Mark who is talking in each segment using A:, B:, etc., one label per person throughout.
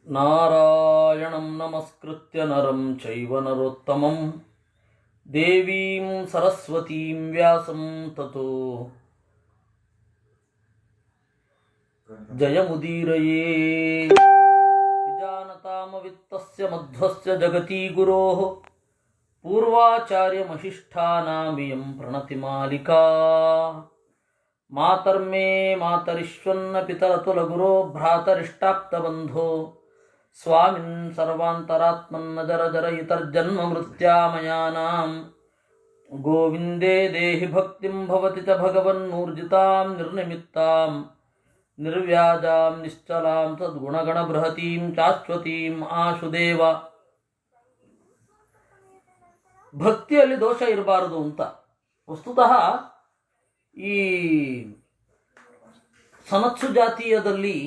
A: ನಾರಾಯಣಂ ನಮಸ್ಕೃತ್ಯ ನರಂ ಚೈವ ನರೋತ್ತಮಂ ದೇವೀಂ ಸರಸ್ವತೀಂ ವ್ಯಾಸಂ ತತೋ ಜಯಮುದೀರಯೇ ವಿಜಾನತಾಮವಿತ್ತಸ್ಯ ಮಧ್ವಸ್ಯ ಜಗತಿ ಗುರೋಃ ಪೂರ್ವಾಚಾರ್ಯಮಹಿಷ್ಠಾನಾಮಿಯಂ ಪ್ರಣತಿಮಾಲಿಕಾ ಮಾತರ್ಮೇ ಮಾತರಿಶ್ವನ್ನ ಪಿತರತುಲಗುರೋ ಭ್ರಾತರಿಷ್ಟಾಪ್ತಬಂಧೋ ಸ್ವಾಮಿನ್ ಸರ್ವಾಂತರಾತ್ಮನ್ನ ಜರ ಜರ ಇತರ್ಜನ್ಮ ಮೃತ್ಯಾಮಯಾನಾಂ ಗೋವಿಂದೇ ದೇಹಿ ಭಕ್ತಿಂ ಭವತಿ ಚ ಭಗವನ್ನೂರ್ಜಿತಾಂ ನಿರ್ನಿಮಿತ್ತಾಂ ನಿರ್ವ್ಯಾಜಾಂ ನಿಶ್ಚಲಾಂ ಸದ್ಗುಣಗಣ ಬೃಹತೀಂ ಶಾಶ್ವತೀಂ ಆಶುದೇವ. ಭಕ್ತಿಯಲ್ಲಿ ದೋಷ ಇರಬಾರದು ಅಂತ ವಸ್ತುತಃ ಈ ಸನತ್ಸು ಜಾತೀಯದಲ್ಲಿ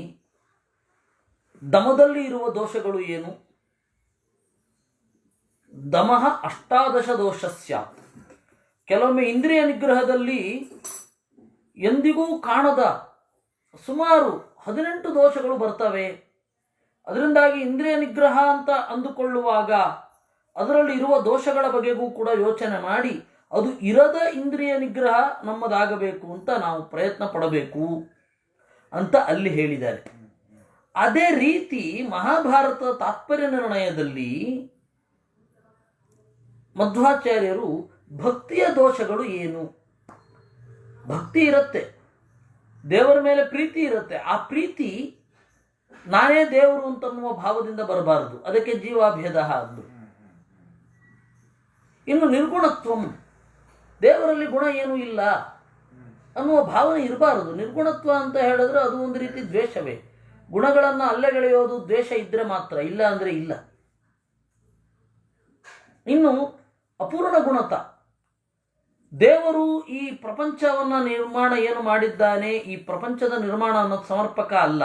A: ದಮದಲ್ಲಿ ಇರುವ ದೋಷಗಳು ಏನು? ದಮಃ ಅಷ್ಟಾದಶ ದೋಷಸ್ಯ. ಕೆಲವೊಮ್ಮೆ ಇಂದ್ರಿಯ ನಿಗ್ರಹದಲ್ಲಿ ಎಂದಿಗೂ ಕಾಣದ ಸುಮಾರು 18 ದೋಷಗಳು ಬರ್ತವೆ. ಅದರಿಂದಾಗಿ ಇಂದ್ರಿಯ ನಿಗ್ರಹ ಅಂತ ಅಂದುಕೊಳ್ಳುವಾಗ ಅದರಲ್ಲಿ ಇರುವ ದೋಷಗಳ ಬಗೆಗೂ ಕೂಡ ಯೋಚನೆ ಮಾಡಿ ಅದು ಇರದ ಇಂದ್ರಿಯ ನಿಗ್ರಹ ನಮ್ಮದಾಗಬೇಕು ಅಂತ ನಾವು ಪ್ರಯತ್ನ ಪಡಬೇಕು ಅಂತ ಅಲ್ಲಿ ಹೇಳಿದ್ದಾರೆ. ಅದೇ ರೀತಿ ಮಹಾಭಾರತ ತಾತ್ಪರ್ಯ ನಿರ್ಣಯದಲ್ಲಿ ಮಧ್ವಾಚಾರ್ಯರು ಭಕ್ತಿಯ ದೋಷಗಳು ಏನು? ಭಕ್ತಿ ಇರುತ್ತೆ, ದೇವರ ಮೇಲೆ ಪ್ರೀತಿ ಇರುತ್ತೆ. ಆ ಪ್ರೀತಿ ನಾನೇ ದೇವರು ಅಂತನ್ನುವ ಭಾವದಿಂದ ಬರಬಾರದು, ಅದಕ್ಕೆ ಜೀವಾಭೇದ ಅಂದ್ರು. ಇನ್ನು ನಿರ್ಗುಣತ್ವಂ, ದೇವರಲ್ಲಿ ಗುಣ ಏನೂ ಇಲ್ಲ ಅನ್ನುವ ಭಾವನೆ ಇರಬಾರದು. ನಿರ್ಗುಣತ್ವ ಅಂತ ಹೇಳಿದ್ರೆ ಅದು ಒಂದು ರೀತಿ ದ್ವೇಷವೇ. ಗುಣಗಳನ್ನು ಅಲ್ಲೆಗೆಳೆಯೋದು ದ್ವೇಷ ಇದ್ರೆ ಮಾತ್ರ, ಇಲ್ಲ ಅಂದರೆ ಇಲ್ಲ. ಇನ್ನು ಅಪೂರ್ಣ ಗುಣತ, ದೇವರು ಈ ಪ್ರಪಂಚವನ್ನ ನಿರ್ಮಾಣ ಏನು ಮಾಡಿದ್ದಾನೆ, ಈ ಪ್ರಪಂಚದ ನಿರ್ಮಾಣ ಅನ್ನೋದು ಸಮರ್ಪಕ ಅಲ್ಲ.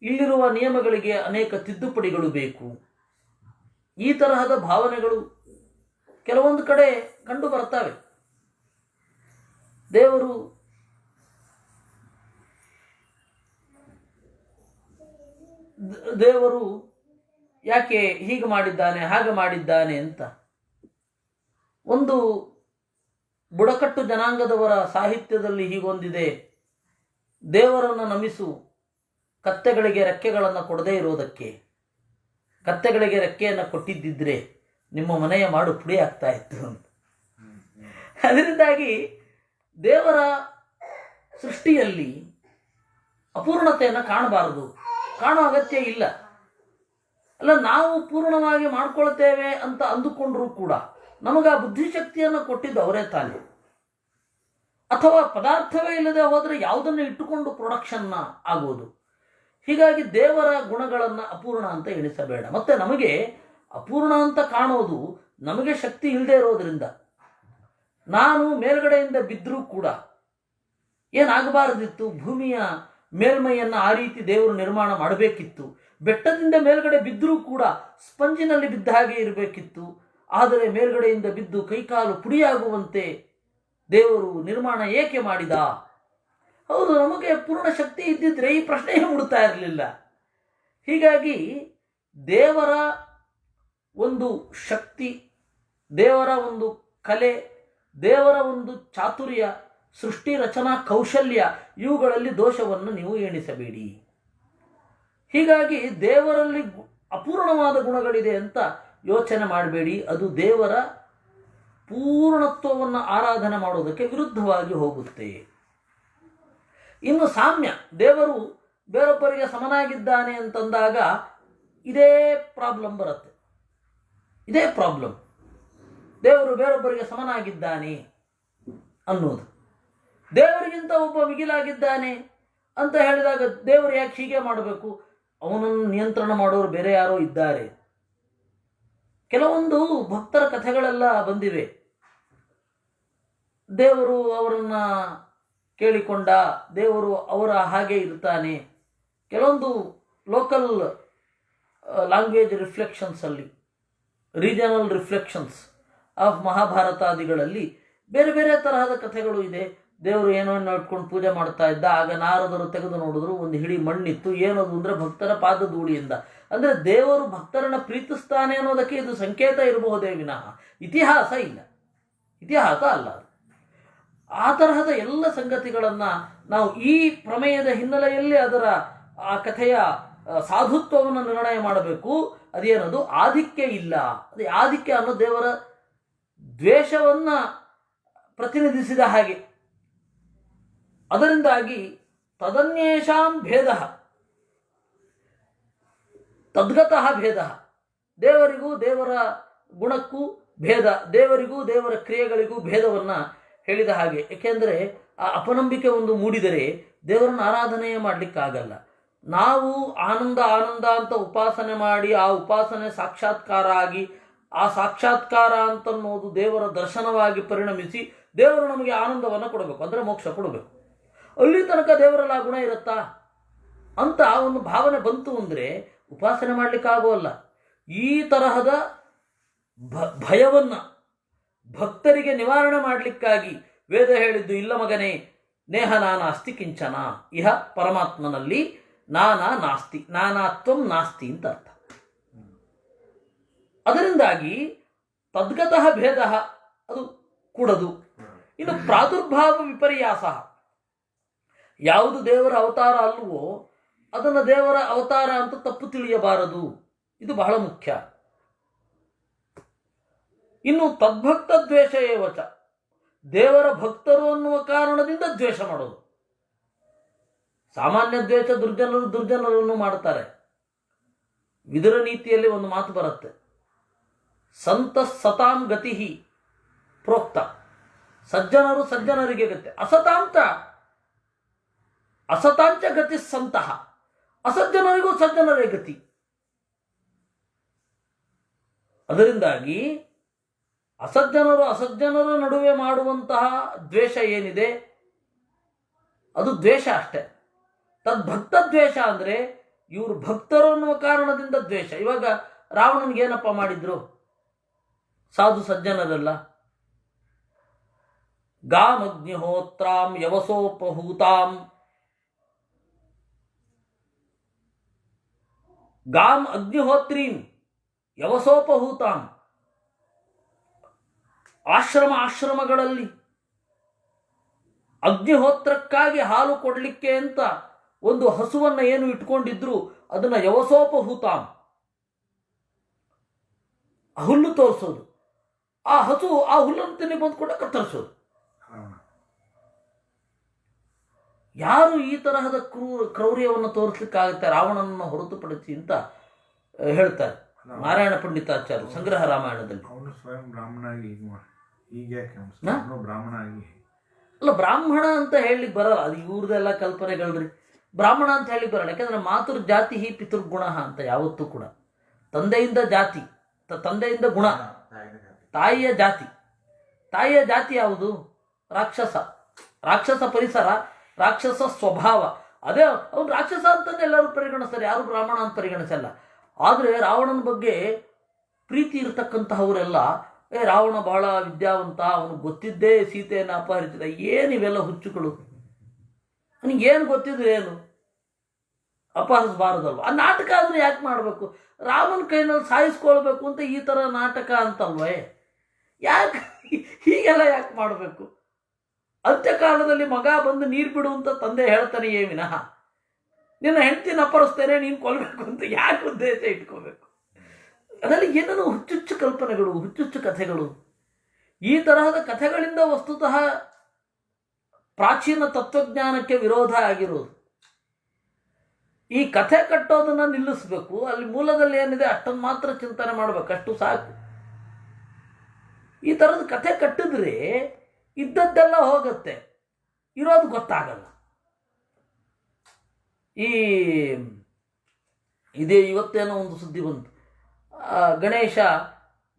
A: ಇಲ್ಲಿರುವ ನಿಯಮಗಳಿಗೆ ಅನೇಕ ತಿದ್ದುಪಡಿಗಳು ಬೇಕು. ಈ ತರಹದ ಭಾವನೆಗಳು ಕೆಲವೊಂದು ಕಡೆ ಕಂಡು ಬರ್ತವೆ. ದೇವರು ಯಾಕೆ ಹೀಗೆ ಮಾಡಿದ್ದಾನೆ ಹಾಗೆ ಮಾಡಿದ್ದಾನೆ ಅಂತ. ಒಂದು ಬುಡಕಟ್ಟು ಜನಾಂಗದವರ ಸಾಹಿತ್ಯದಲ್ಲಿ ಹೀಗೊಂದಿದೆ: ದೇವರನ್ನು ನಮಿಸು ಕತ್ತೆಗಳಿಗೆ ರೆಕ್ಕೆಗಳನ್ನು ಕೊಡದೇ ಇರೋದಕ್ಕೆ. ಕತ್ತೆಗಳಿಗೆ ರೆಕ್ಕೆಯನ್ನು ಕೊಟ್ಟಿದ್ದಿದ್ರೆ ನಿಮ್ಮ ಮನೆಯ ಮಾಡು ಪುಡಿ ಆಗ್ತಾ ಇತ್ತು ಅಂತ. ಅದರಿಂದಾಗಿ ದೇವರ ಸೃಷ್ಟಿಯಲ್ಲಿ ಅಪೂರ್ಣತೆಯನ್ನು ಕಾಣಬಾರದು, ಕಾಣೋ ಅಗತ್ಯ ಇಲ್ಲ. ಅಲ್ಲ, ನಾವು ಪೂರ್ಣವಾಗಿ ಮಾಡ್ಕೊಳ್ತೇವೆ ಅಂತ ಅಂದುಕೊಂಡ್ರೂ ಕೂಡ ನಮಗೆ ಆ ಬುದ್ಧಿಶಕ್ತಿಯನ್ನು ಕೊಟ್ಟಿದ್ದು ಅವರೇ ತಾನೇ. ಅಥವಾ ಪದಾರ್ಥವೇ ಇಲ್ಲದೆ ಹೋದರೆ ಯಾವುದನ್ನು ಇಟ್ಟುಕೊಂಡು ಪ್ರೊಡಕ್ಷನ್ನ ಆಗೋದು. ಹೀಗಾಗಿ ದೇವರ ಗುಣಗಳನ್ನು ಅಪೂರ್ಣ ಅಂತ ಎಣಿಸಬೇಡ. ಮತ್ತೆ ನಮಗೆ ಅಪೂರ್ಣ ಅಂತ ಕಾಣೋದು ನಮಗೆ ಶಕ್ತಿ ಇಲ್ಲದೆ ಇರೋದ್ರಿಂದ. ನಾನು ಮೇಲ್ಗಡೆಯಿಂದ ಬಿದ್ದರೂ ಕೂಡ ಏನಾಗಬಾರದಿತ್ತು, ಭೂಮಿಯ ಮೇಲ್ಮೈಯನ್ನು ಆ ರೀತಿ ದೇವರು ನಿರ್ಮಾಣ ಮಾಡಬೇಕಿತ್ತು. ಬೆಟ್ಟದಿಂದ ಮೇಲ್ಗಡೆ ಬಿದ್ದರೂ ಕೂಡ ಸ್ಪಂಜಿನಲ್ಲಿ ಬಿದ್ದ ಹಾಗೆ ಇರಬೇಕಿತ್ತು. ಆದರೆ ಮೇಲ್ಗಡೆಯಿಂದ ಬಿದ್ದು ಕೈಕಾಲು ಪುಡಿಯಾಗುವಂತೆ ದೇವರು ನಿರ್ಮಾಣ ಏಕೆ ಮಾಡಿದ? ಹೌದು, ನಮಗೆ ಪೂರ್ಣ ಶಕ್ತಿ ಇದ್ದಿದ್ರೆ ಈ ಪ್ರಶ್ನೆಯೇ ಮೂಡ್ತಾ ಇರಲಿಲ್ಲ. ಹೀಗಾಗಿ ದೇವರ ಒಂದು ಶಕ್ತಿ, ದೇವರ ಒಂದು ಕಲೆ, ದೇವರ ಒಂದು ಚಾತುರ್ಯ, ಸೃಷ್ಟಿ ರಚನಾ ಕೌಶಲ್ಯ, ಇವುಗಳಲ್ಲಿ ದೋಷವನ್ನು ನೀವು ಎಣಿಸಬೇಡಿ. ಹೀಗಾಗಿ ದೇವರಲ್ಲಿ ಅಪೂರ್ಣವಾದ ಗುಣಗಳಿದೆ ಅಂತ ಯೋಚನೆ ಮಾಡಬೇಡಿ. ಅದು ದೇವರ ಪೂರ್ಣತ್ವವನ್ನು ಆರಾಧನೆ ಮಾಡೋದಕ್ಕೆ ವಿರುದ್ಧವಾಗಿ ಹೋಗುತ್ತೆ. ಇನ್ನು ಸಾಮ್ಯ, ದೇವರು ಬೇರೊಬ್ಬರಿಗೆ ಸಮನಾಗಿದ್ದಾನೆ ಅಂತಂದಾಗ ಇದೇ ಪ್ರಾಬ್ಲಮ್ ಬರುತ್ತೆ. ಇದೇ ಪ್ರಾಬ್ಲಮ್, ದೇವರು ಬೇರೊಬ್ಬರಿಗೆ ಸಮನಾಗಿದ್ದಾನೆ ಅನ್ನೋದು. ದೇವರಿಗಿಂತ ಒಬ್ಬ ಮಿಗಿಲಾಗಿದ್ದಾನೆ ಅಂತ ಹೇಳಿದಾಗ ದೇವರು ಯಾಕೆ ಹೀಗೆ ಮಾಡಬೇಕು? ಅವನನ್ನು ನಿಯಂತ್ರಣ ಮಾಡೋರು ಬೇರೆ ಯಾರೋ ಇದ್ದಾರೆ. ಕೆಲವೊಂದು ಭಕ್ತರ ಕಥೆಗಳೆಲ್ಲ ಬಂದಿವೆ. ದೇವರು ಅವರನ್ನ ಕೇಳಿಕೊಂಡ, ದೇವರು ಅವರ ಹಾಗೆ ಇರ್ತಾನೆ. ಕೆಲವೊಂದು ಲೋಕಲ್ ಲ್ಯಾಂಗ್ವೇಜ್ ರಿಫ್ಲೆಕ್ಷನ್ಸಲ್ಲಿ, ರೀಜನಲ್ ರಿಫ್ಲೆಕ್ಷನ್ಸ್ ಆಫ್ ಮಹಾಭಾರತಾದಿಗಳಲ್ಲಿ ಬೇರೆ ಬೇರೆ ತರಹದ ಕಥೆಗಳು ಇದೆ. ದೇವರು ಏನೋ ಇಟ್ಕೊಂಡು ಪೂಜೆ ಮಾಡ್ತಾ ಇದ್ದ. ಆಗ ನಾರದರು ತೆಗೆದು ನೋಡಿದ್ರು, ಒಂದು ಹಿಡಿ ಮಣ್ಣಿತ್ತು. ಏನದು ಅಂದರೆ ಭಕ್ತರ ಪಾದ ಧೂಳಿಯಿಂದ. ಅಂದರೆ ದೇವರು ಭಕ್ತರನ್ನ ಪ್ರೀತಿಸ್ತಾನೆ ಅನ್ನೋದಕ್ಕೆ ಇದು ಸಂಕೇತ ಇರಬಹುದೇ ವಿನಃ ಇತಿಹಾಸ ಇಲ್ಲ, ಇತಿಹಾಸ ಅಲ್ಲ. ಆ ತರಹದ ಎಲ್ಲ ಸಂಗತಿಗಳನ್ನು ನಾವು ಈ ಪ್ರಮೇಯದ ಹಿನ್ನೆಲೆಯಲ್ಲಿ ಅದರ ಆ ಕಥೆಯ ಸಾಧುತ್ವವನ್ನು ನಿರ್ಣಯ ಮಾಡಬೇಕು. ಅದೇನದು ಆಧಿಕ್ಯ ಇಲ್ಲ. ಅದೇ ಆಧಿಕ್ಯ ಅನ್ನೋ ದೇವರ ದ್ವೇಷವನ್ನು ಪ್ರತಿನಿಧಿಸಿದ ಹಾಗೆ. ಅದರಿಂದಾಗಿ ತದನ್ಯೇಷಾಂ ಭೇದ ತದ್ಗತಃ ಭೇದ, ದೇವರಿಗೂ ದೇವರ ಗುಣಕ್ಕೂ ಭೇದ, ದೇವರಿಗೂ ದೇವರ ಕ್ರಿಯೆಗಳಿಗೂ ಭೇದವನ್ನು ಹೇಳಿದ ಹಾಗೆ. ಏಕೆಂದರೆ ಆ ಅಪನಂಬಿಕೆ ಒಂದು ಮೂಡಿದರೆ ದೇವರನ್ನು ಆರಾಧನೆ ಮಾಡಲಿಕ್ಕಾಗಲ್ಲ. ನಾವು ಆನಂದ ಆನಂದ ಅಂತ ಉಪಾಸನೆ ಮಾಡಿ ಆ ಉಪಾಸನೆ ಸಾಕ್ಷಾತ್ಕಾರ ಆಗಿ ಆ ಸಾಕ್ಷಾತ್ಕಾರ ಅಂತನ್ನೋದು ದೇವರ ದರ್ಶನವಾಗಿ ಪರಿಣಮಿಸಿ ದೇವರು ನಮಗೆ ಆನಂದವನ್ನು ಕೊಡಬೇಕು, ಅಂದರೆ ಮೋಕ್ಷ ಕೊಡಬೇಕು. ಅಲ್ಲಿ ತನಕ ದೇವರಲ್ಲಿ ಆ ಗುಣ ಇರುತ್ತಾ ಅಂತ ಒಂದು ಭಾವನೆ ಬಂತು ಅಂದರೆ ಉಪಾಸನೆ ಮಾಡಲಿಕ್ಕಾಗೋಲ್ಲ. ಈ ತರಹದ ಭಯವನ್ನು ಭಕ್ತರಿಗೆ ನಿವಾರಣೆ ಮಾಡಲಿಕ್ಕಾಗಿ ವೇದ ಹೇಳಿದ್ದು, ಇಲ್ಲ ಮಗನೇ ನೇಹ ನಾನಾಸ್ತಿ ಕಿಂಚನ, ಇಹ ಪರಮಾತ್ಮನಲ್ಲಿ ನಾನಾ ನಾಸ್ತಿ, ನಾನಾತ್ವಂ ನಾಸ್ತಿ ಅಂತ ಅರ್ಥ. ಅದರಿಂದಾಗಿ ತದ್ಗತಃ ಭೇದ ಅದು ಕೂಡದು. ಇನ್ನು ಪ್ರಾದುರ್ಭಾವ ವಿಪರ್ಯಾಸ, ಯಾವುದು ದೇವರ ಅವತಾರ ಅಲ್ವೋ ಅದನ್ನು ದೇವರ ಅವತಾರ ಅಂತ ತಪ್ಪು ತಿಳಿಯಬಾರದು. ಇದು ಬಹಳ ಮುಖ್ಯ. ಇನ್ನು ತದ್ಭಕ್ತ ದ್ವೇಷ ಏವಚ, ದೇವರ ಭಕ್ತರು ಅನ್ನುವ ಕಾರಣದಿಂದ ದ್ವೇಷ ಮಾಡೋದು. ಸಾಮಾನ್ಯ ದ್ವೇಷ ದುರ್ಜನರನ್ನು ಮಾಡ್ತಾರೆ. ವಿದುರ ನೀತಿಯಲ್ಲಿ ಒಂದು ಮಾತು ಬರುತ್ತೆ, ಸಂತ ಸತಾಂ ಗತಿ ಪ್ರೋಕ್ತ, ಸಜ್ಜನರು ಸಜ್ಜನರಿಗೆ ಗತಿ, ಅಸತಾಂಚ ಗತಿ ಸಂತಹ, ಅಸಜ್ಜನರಿಗೂ ಸಜ್ಜನರೇ ಗತಿ. ಅದರಿಂದಾಗಿ ಅಸಜ್ಜನರ ನಡುವೆ ಮಾಡುವಂತಹ ದ್ವೇಷ ಏನಿದೆ ಅದು ದ್ವೇಷ ಅಷ್ಟೆ. ತದ್ಭಕ್ತ ದ್ವೇಷ ಅಂದರೆ ಇವರು ಭಕ್ತರು ಅನ್ನುವ ಕಾರಣದಿಂದ ದ್ವೇಷ. ಇವಾಗ ರಾವಣನಿಗೆ ಏನಪ್ಪ ಮಾಡಿದ್ರು ಸಾಧು ಸಜ್ಜನರೆಲ್ಲ? ಗಾಮ್ ಅಗ್ನಿಹೋತ್ರಾಂ ಯವಸೋಪಹೂತಾಂ, ಗಾಮ್ ಅಗ್ನಿಹೋತ್ರೀಂ ಯವಸೋಪಹೂತಾಂ, ಆಶ್ರಮಗಳಲ್ಲಿ ಅಗ್ನಿಹೋತ್ರಕ್ಕಾಗಿ ಹಾಲು ಕೊಡಲಿಕ್ಕೆ ಅಂತ ಒಂದು ಹಸುವನ್ನು ಏನು ಇಟ್ಕೊಂಡಿದ್ರು ಅದನ್ನು ಯವಸೋಪಹೂತಾಂ, ಹುಲ್ಲು ತೋರಿಸೋದು. ಆ ಹಸು ಆ ಹುಲ್ಲನ್ನು ತಿನ್ನಿ ಬಂದ್ಕೊಂಡ ಕತ್ತರಿಸೋದು. ಯಾರು ಈ ತರಹದ ಕ್ರೌರ್ಯವನ್ನು ತೋರಿಸ್ಲಿಕ್ಕಾಗುತ್ತೆ ರಾವಣನನ್ನು ಹೊರತುಪಡಿಸಿ ಅಂತ ಹೇಳ್ತಾರೆ ನಾರಾಯಣ ಪಂಡಿತಾಚಾರ್ಯ ಸಂಗ್ರಹ ರಾಮಾಯಣದಲ್ಲಿ.
B: ಅವನು ಸ್ವಯಂ ಬ್ರಾಹ್ಮಣಾಗಿ ಬ್ರಾಹ್ಮಣ ಆಗಿ
A: ಅಲ್ಲ, ಬ್ರಾಹ್ಮಣ ಅಂತ ಹೇಳಲಿಕ್ಕೆ ಬರಲ್ಲ, ಅದು ಇವ್ರದೆಲ್ಲ ಕಲ್ಪನೆಗಳ್ರಿ. ಬ್ರಾಹ್ಮಣ ಅಂತ ಹೇಳಿ ಬರಲ್ಲ, ಯಾಕಂದ್ರೆ ಮಾತೃ ಜಾತಿ ಪಿತೃಗುಣ ಅಂತ ಯಾವತ್ತೂ ಕೂಡ ತಂದೆಯಿಂದ ಜಾತಿ, ತಂದೆಯಿಂದ ಗುಣ, ತಾಯಿಯ ಜಾತಿ ಯಾವುದು? ರಾಕ್ಷಸ ಪರಿಸರ, ರಾಕ್ಷಸ ಸ್ವಭಾವ. ಅದೇ ಅವ್ನು ರಾಕ್ಷಸ ಅಂತಂದು ಎಲ್ಲರೂ ಪರಿಗಣಿಸ್ತಾರೆ, ಯಾರು ಬ್ರಾಹ್ಮಣ ಅಂತ ಪರಿಗಣಿಸಲ್ಲ. ಆದರೆ ರಾವಣನ ಬಗ್ಗೆ ಪ್ರೀತಿ ಇರತಕ್ಕಂತಹವರೆಲ್ಲ ರಾವಣ ಬಹಳ ವಿದ್ಯಾವಂತ, ಅವನು ಗೊತ್ತಿದ್ದೇ ಸೀತೆಯನ್ನು ಅಪಹರಿಸಿದ. ಏನಿವೆಲ್ಲ ಹುಚ್ಚುಗಳು, ನನಗೇನು ಗೊತ್ತಿದ್ರೆ ಏನು ಅಪಹರಿಸಬಾರದಲ್ವ? ಆ ನಾಟಕ ಆದರೆ ಯಾಕೆ ಮಾಡಬೇಕು? ರಾಮನ ಕೈನಲ್ಲಿ ಸಾಯಿಸ್ಕೊಳ್ಬೇಕು ಅಂತ ಈ ಥರ ನಾಟಕ ಅಂತಲ್ವೇ? ಯಾಕೆ ಹೀಗೆಲ್ಲ ಯಾಕೆ ಮಾಡಬೇಕು? ಅಂತ್ಯಕಾಲದಲ್ಲಿ ಮಗ ಬಂದು ನೀರು ಬಿಡು ಅಂತ ತಂದೆ ಹೇಳ್ತಾನೆ ವಿನಃ ನಿನ್ನ ಹೆಂಡತಿನ ಅಪಹರಿಸ್ತೇನೆ ನೀನು ಕೊಲ್ಲಬೇಕು ಅಂತ ಯಾಕೆ ಉದ್ದೇಶ ಇಟ್ಕೋಬೇಕು? ಅದರಲ್ಲಿ ಏನೇನೋ ಹುಚ್ಚುಚ್ಚು ಕಲ್ಪನೆಗಳು, ಹುಚ್ಚುಚ್ಚು ಕಥೆಗಳು. ಈ ತರಹದ ಕಥೆಗಳಿಂದ ವಸ್ತುತಃ ಪ್ರಾಚೀನ ತತ್ವಜ್ಞಾನಕ್ಕೆ ವಿರೋಧ ಆಗಿರೋದು. ಈ ಕಥೆ ಕಟ್ಟೋದನ್ನು ನಿಲ್ಲಿಸಬೇಕು. ಅಲ್ಲಿ ಮೂಲದಲ್ಲಿ ಏನಿದೆ ಅಷ್ಟನ್ನು ಮಾತ್ರ ಚಿಂತನೆ ಮಾಡಬೇಕು, ಅಷ್ಟು ಸಾಕು. ಈ ಥರದ ಕಥೆ ಕಟ್ಟಿದ್ರೆ ಇದ್ದದ್ದೆಲ್ಲ ಹೋಗುತ್ತೆ, ಇರೋದು ಗೊತ್ತಾಗಲ್ಲ. ಇದೇ ಇವತ್ತೇನೋ ಒಂದು ಸುದ್ದಿ ಬಂತು, ಗಣೇಶ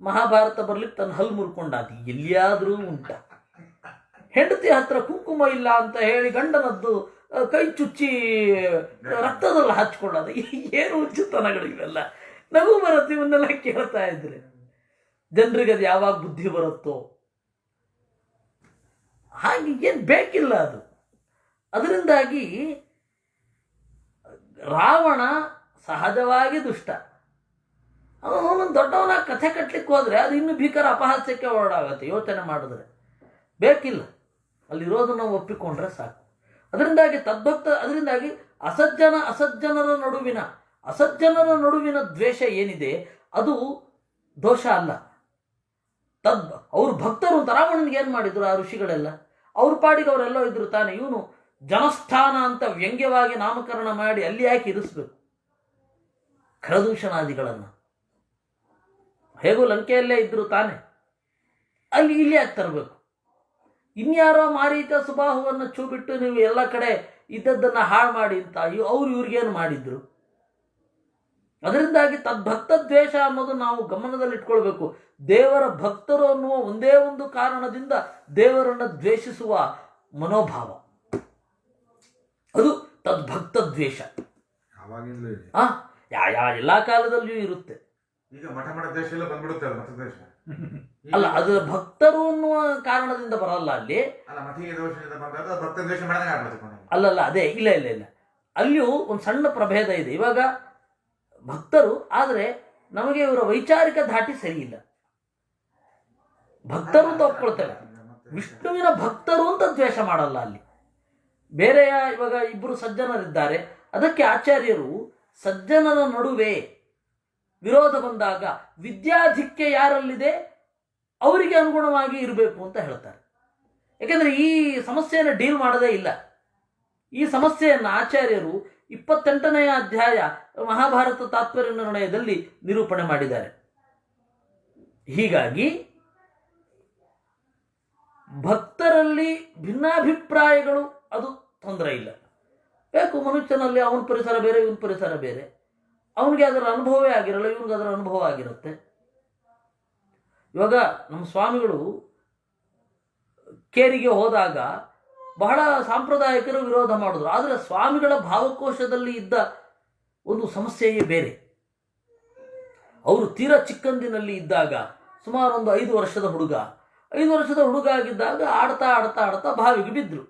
A: ಮಹಾಭಾರತ ಬರ್ಲಿಕ್ಕೆ ತನ್ನ ಹಲ್ಲು ಮುರ್ಕೊಂಡಾತಿ. ಎಲ್ಲಿಯಾದರೂ ಉಂಟ? ಹೆಂಡತಿ ಹತ್ರ ಕುಂಕುಮ ಇಲ್ಲ ಅಂತ ಹೇಳಿ ಗಂಡನದ್ದು ಕೈ ಚುಚ್ಚಿ ರಕ್ತದಲ್ಲಿ ಹಚ್ಕೊಳ್ಳೋದು. ಏನು ಹುಚ್ಚುತನಗಳು ಇವೆಲ್ಲ. ನಗು ಬರುತ್ತೆ ಇವನ್ನೆಲ್ಲ ಕೇಳ್ತಾ ಇದ್ರೆ. ಜನರಿಗೆ ಅದು ಯಾವಾಗ ಬುದ್ಧಿ ಬರುತ್ತೋ. ಹಾಗೆ ಏನು ಬೇಕಿಲ್ಲ ಅದು. ಅದರಿಂದಾಗಿ ರಾವಣ ಸಹಜವಾಗಿ ದುಷ್ಟ. ಅವನು ದೊಡ್ಡವನ ಕಥೆ ಕಟ್ಟಲಿಕ್ಕೆ ಹೋದರೆ ಅದು ಇನ್ನೂ ಭೀಕರ ಅಪಹಾಸ್ಯಕ್ಕೆ ಹೊರಡಾಗತ್ತೆ ಯೋಚನೆ ಮಾಡಿದ್ರೆ. ಬೇಕಿಲ್ಲ, ಅಲ್ಲಿರೋದನ್ನು ನಾವು ಒಪ್ಪಿಕೊಂಡ್ರೆ ಸಾಕು. ಅದರಿಂದಾಗಿ ಅದರಿಂದಾಗಿ ಅಸಜ್ಜನರ ನಡುವಿನ ದ್ವೇಷ ಏನಿದೆ ಅದು ದೋಷ ಅಲ್ಲ. ಅವ್ರ ಭಕ್ತರು ಅಂತ ರಾವಣನಿಗೆ ಏನು ಮಾಡಿದ್ರು ಆ ಋಷಿಗಳೆಲ್ಲ? ಅವ್ರ ಪಾಡಿಗೆ ಅವರೆಲ್ಲ ಇದ್ರು ತಾನೆ. ಇವನು ಜನಸ್ಥಾನ ಅಂತ ವ್ಯಂಗ್ಯವಾಗಿ ನಾಮಕರಣ ಮಾಡಿ ಅಲ್ಲಿ ಯಾಕೆ ಇರಿಸ್ಬೇಕು ಖರದೂಷಣಾದಿಗಳನ್ನು? ಹೇಗೂ ಲಂಕೆಯಲ್ಲೇ ಇದ್ರು ತಾನೆ, ಇಲ್ಲಿ ಯಾಕೆ ತರಬೇಕು? ಇನ್ಯಾರೋ ಮಾರೀಚ ಸುಬಾಹುವನ್ನು ಚೂಬಿಟ್ಟು ನೀವು ಎಲ್ಲ ಕಡೆ ಇದ್ದದ್ದನ್ನು ಹಾಳು ಮಾಡಿ ಅಂತ ಇವ್ರಿಗೇನು ಮಾಡಿದ್ರು? ಅದರಿಂದಾಗಿ ತದ್ಭಕ್ತ ದ್ವೇಷ ಅನ್ನೋದು ನಾವು ಗಮನದಲ್ಲಿಟ್ಕೊಳ್ಬೇಕು. ದೇವರ ಭಕ್ತರು ಅನ್ನುವ ಒಂದೇ ಒಂದು ಕಾರಣದಿಂದ ದೇವರನ್ನು ದ್ವೇಷಿಸುವ ಮನೋಭಾವ, ಅದು ತದ್ಭಕ್ತ ದ್ವೇಷ. ಎಲ್ಲ ಕಾಲದಲ್ಲಿಯೂ ಇರುತ್ತೆ.
B: ಈಗ ಮಠ ದ್ವೇಷ ಎಲ್ಲ ಬಂದ್ಬಿಡುತ್ತೆ
A: ಅಲ್ಲ, ಅದು ಭಕ್ತರು ಅನ್ನುವ ಕಾರಣದಿಂದ ಬರಲ್ಲ ಅಲ್ಲಿ. ಅಲ್ಲಲ್ಲ, ಅದೇ ಇಲ್ಲ ಇಲ್ಲ ಇಲ್ಲ, ಅಲ್ಲಿಯೂ ಒಂದು ಸಣ್ಣ ಪ್ರಭೇದ ಇದೆ. ಇವಾಗ ಭಕ್ತರು ಆದರೆ ನಮಗೆ ಇವರ ವೈಚಾರಿಕ ಧಾಟಿ ಸರಿ ಇಲ್ಲ. ಭಕ್ತರು ಅಂತ ಒಪ್ಕೊಳ್ತೇವೆ, ವಿಷ್ಣುವಿನ ಭಕ್ತರು ಅಂತ ದ್ವೇಷ ಮಾಡಲ್ಲ ಅಲ್ಲಿ. ಬೇರೆಯ ಇವಾಗ ಇಬ್ಬರು ಸಜ್ಜನರಿದ್ದಾರೆ, ಅದಕ್ಕೆ ಆಚಾರ್ಯರು ಸಜ್ಜನರ ನಡುವೆ ವಿರೋಧ ಬಂದಾಗ ವಿದ್ಯಾಧಿಕ್ಯ ಯಾರಲ್ಲಿದೆ ಅವರಿಗೆ ಅನುಗುಣವಾಗಿ ಇರಬೇಕು ಅಂತ ಹೇಳ್ತಾರೆ. ಯಾಕೆಂದರೆ ಈ ಸಮಸ್ಯೆಯನ್ನು ಡೀಲ್ ಮಾಡದೇ ಇಲ್ಲ. ಈ ಸಮಸ್ಯೆಯನ್ನು ಆಚಾರ್ಯರು 28ನೆಯ ಅಧ್ಯಾಯ ಮಹಾಭಾರತ ತಾತ್ಪರ್ಯ ನಿರ್ಣಯದಲ್ಲಿ ನಿರೂಪಣೆ ಮಾಡಿದ್ದಾರೆ. ಹೀಗಾಗಿ ಭಕ್ತರಲ್ಲಿ ಭಿನ್ನಾಭಿಪ್ರಾಯಗಳು ಅದು ತೊಂದರೆ ಇಲ್ಲ. ಬೇಕು, ಮನುಷ್ಯನಲ್ಲಿ ಅವನ ಪರಿಸರ ಬೇರೆ, ಇವನ ಪರಿಸರ ಬೇರೆ. ಅವನಿಗೆ ಅದರ ಅನುಭವವೇ ಆಗಿರಲ್ಲ, ಇವನಿಗೆ ಅದರ ಅನುಭವ ಆಗಿರುತ್ತೆ. ಇವಾಗ ನಮ್ಮ ಸ್ವಾಮಿಗಳು ಕೇರಿಗೆ ಹೋದಾಗ ಬಹಳ ಸಾಂಪ್ರದಾಯಿಕರು ವಿರೋಧ ಮಾಡಿದ್ರು. ಆದರೆ ಸ್ವಾಮಿಗಳ ಭಾವಕೋಶದಲ್ಲಿ ಇದ್ದ ಒಂದು ಸಮಸ್ಯೆಯೇ ಬೇರೆ. ಅವರು ತೀರಾ ಚಿಕ್ಕಂದಿನಲ್ಲಿ ಇದ್ದಾಗ, ಸುಮಾರು ಒಂದು 5 ವರ್ಷದ ಹುಡುಗ ಆಗಿದ್ದಾಗ ಆಡ್ತಾ ಆಡ್ತಾ ಆಡ್ತಾ ಬಾವಿಗೆ ಬಿದ್ದರು.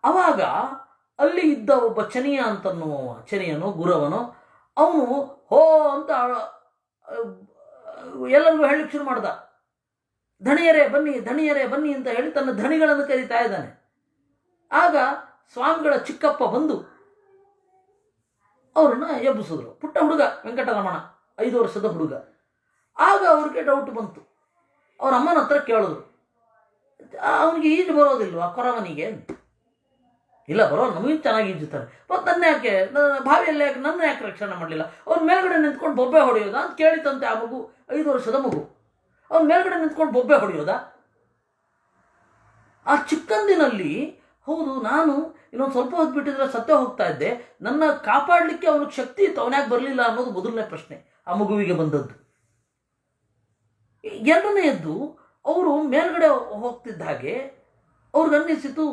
A: ಆವಾಗ ಅಲ್ಲಿ ಇದ್ದ ಒಬ್ಬ ಚನಿಯನೋ ಗುರವನೋ ಅವನು ಹೋ ಅಂತ ಎಲ್ಲರಿಗೂ ಹೇಳಲಿಕ್ಕೆ ಶುರು ಮಾಡ್ದ. ಧಣಿಯರೇ ಬನ್ನಿ ಅಂತ ಹೇಳಿ ತನ್ನ ಧಣಿಗಳನ್ನು ಕರೀತಾ ಇದ್ದಾನೆ. ಆಗ ಸ್ವಾಮಿಗಳ ಚಿಕ್ಕಪ್ಪ ಬಂದು ಅವ್ರನ್ನ ಎಬ್ಬಿಸಿದ್ರು. ಪುಟ್ಟ ಹುಡುಗ, ವೆಂಕಟರಮಣ, 5 ವರ್ಷದ ಹುಡುಗ. ಆಗ ಅವ್ರಿಗೆ ಡೌಟ್ ಬಂತು. ಅವ್ರ ಅಮ್ಮನ ಹತ್ರ ಕೇಳಿದ್ರು, ಅವನಿಗೆ ಈಜು ಬರೋದಿಲ್ವಾ ಕೊರವನಿಗೆ? ಇಲ್ಲ, ಬರೋ, ನಮಗಿಂತ ಚೆನ್ನಾಗಿ ಈಜುತ್ತಾರೆ. ಮತ್ತು ಬಾವಿಯಲ್ಲಿ ಯಾಕೆ ನನ್ನ ಯಾಕೆ ರಕ್ಷಣೆ ಮಾಡಲಿಲ್ಲ? ಅವ್ರ ಮೇಲ್ಗಡೆ ನಿಂತ್ಕೊಂಡು ಬೊಬ್ಬೆ ಹೊಡೆಯೋದಾ ಅಂತ ಕೇಳಿತಂತೆ ಆ ಮಗು, 5 ವರ್ಷದ ಮಗು. ಅವ್ನ ಮೇಲ್ಗಡೆ ನಿಂತ್ಕೊಂಡು ಬೊಬ್ಬೆ ಹೊಡೆಯೋದಾ? ಆ ಚಿಕ್ಕಂದಿನಲ್ಲಿ ಹೌದು, ನಾನು ಇನ್ನೊಂದು ಸ್ವಲ್ಪ ಹೊತ್ತು ಬಿಟ್ಟಿದ್ರೆ ಸತ್ತೇ ಹೋಗ್ತಾ ಇದ್ದೆ, ನನ್ನ ಕಾಪಾಡಲಿಕ್ಕೆ ಅವನಿಗೆ ಶಕ್ತಿ ಇತ್ತು, ಅವನ್ಯಾಕೆ ಬರಲಿಲ್ಲ ಅನ್ನೋದು ಮೊದಲನೇ ಪ್ರಶ್ನೆ ಆ ಮಗುವಿಗೆ ಬಂದದ್ದು. ಎರಡನೆಯದ್ದು, ಅವರು ಮೇಲ್ಗಡೆ ಹೋಗ್ತಿದ್ದ ಹಾಗೆ ಅವ್ರಿಗನ್ನಿಸಿತು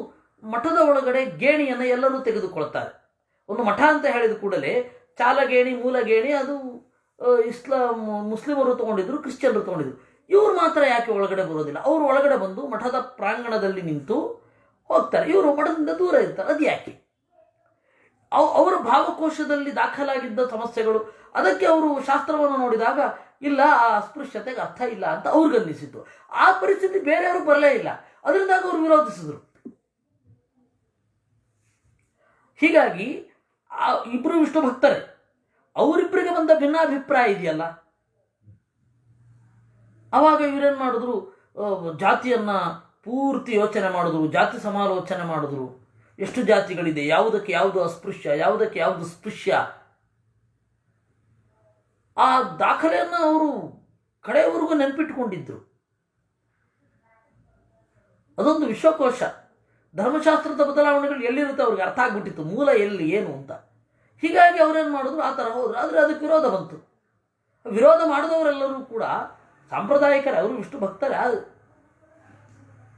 A: ಮಠದ ಒಳಗಡೆ ಗೇಣಿಯನ್ನು ಎಲ್ಲರೂ ತೆಗೆದುಕೊಳ್ತಾರೆ. ಒಂದು ಮಠ ಅಂತ ಹೇಳಿದ ಕೂಡಲೇ ಚಾಲಗೇಣಿ, ಮೂಲಗೇಣಿ ಅದು ಮುಸ್ಲಿಮರು ತೊಗೊಂಡಿದ್ರು, ಕ್ರಿಶ್ಚಿಯನ್ರು ತೊಗೊಂಡಿದ್ರು. ಇವರು ಮಾತ್ರ ಯಾಕೆ ಒಳಗಡೆ ಬರೋದಿಲ್ಲ? ಅವರು ಒಳಗಡೆ ಬಂದು ಮಠದ ಪ್ರಾಂಗಣದಲ್ಲಿ ನಿಂತು ಹೋಗ್ತಾರೆ, ಇವರು ಮಠದಿಂದ ದೂರ ಇರ್ತಾರೆ. ಅದು ಯಾಕೆ? ಅವರ ಭಾವಕೋಶದಲ್ಲಿ ದಾಖಲಾಗಿದ್ದ ಸಮಸ್ಯೆಗಳು. ಅದಕ್ಕೆ ಅವರು ಶಾಸ್ತ್ರವನ್ನು ನೋಡಿದಾಗ ಇಲ್ಲ, ಆ ಅಸ್ಪೃಶ್ಯತೆಗೆ ಅರ್ಥ ಇಲ್ಲ ಅಂತ ಅವ್ರಿಗನ್ನಿಸಿತು. ಆ ಪರಿಸ್ಥಿತಿ ಬೇರೆಯವರು ಬರಲೇ ಇಲ್ಲ, ಅದರಿಂದಾಗಿ ಅವರು ವಿರೋಧಿಸಿದ್ರು. ಹೀಗಾಗಿ ಇಬ್ಬರು ವಿಷ್ಣು ಭಕ್ತರೇ, ಅವರಿಬ್ಬರಿಗೆ ಬಂದ ಭಿನ್ನಾಭಿಪ್ರಾಯ ಇದೆಯಲ್ಲ, ಆವಾಗ ಇವರೇನು ಮಾಡಿದ್ರು, ಜಾತಿಯನ್ನು ಪೂರ್ತಿ ಯೋಚನೆ ಮಾಡಿದ್ರು, ಜಾತಿ ಸಮಾಲೋಚನೆ ಮಾಡಿದ್ರು. ಎಷ್ಟು ಜಾತಿಗಳಿದೆ, ಯಾವುದಕ್ಕೆ ಯಾವುದು ಅಸ್ಪೃಶ್ಯ, ಯಾವುದಕ್ಕೆ ಯಾವುದು ಸ್ಪೃಶ್ಯ, ಆ ದಾಖಲೆಯನ್ನು ಅವರು ಕಡೆಯವರೆಗೂ ನೆನಪಿಟ್ಟುಕೊಂಡಿದ್ರು. ಅದೊಂದು ವಿಶ್ವಕೋಶ. ಧರ್ಮಶಾಸ್ತ್ರದ ಬದಲಾವಣೆಗಳು ಎಲ್ಲಿರುತ್ತೆ ಅವ್ರಿಗೆ ಅರ್ಥ ಆಗ್ಬಿಟ್ಟಿತ್ತು, ಮೂಲ ಎಲ್ಲಿ ಏನು ಅಂತ. ಹೀಗಾಗಿ ಅವರೇನು ಮಾಡಿದ್ರು, ಆ ಥರ ಹೋದ್ರು. ಆದರೆ ಅದಕ್ಕೆ ವಿರೋಧ ಬಂತು. ವಿರೋಧ ಮಾಡಿದವರೆಲ್ಲರೂ ಕೂಡ ಸಾಂಪ್ರದಾಯಿಕರೇ, ಅವರು ವಿಷ್ಣು ಭಕ್ತರೇ. ಅದು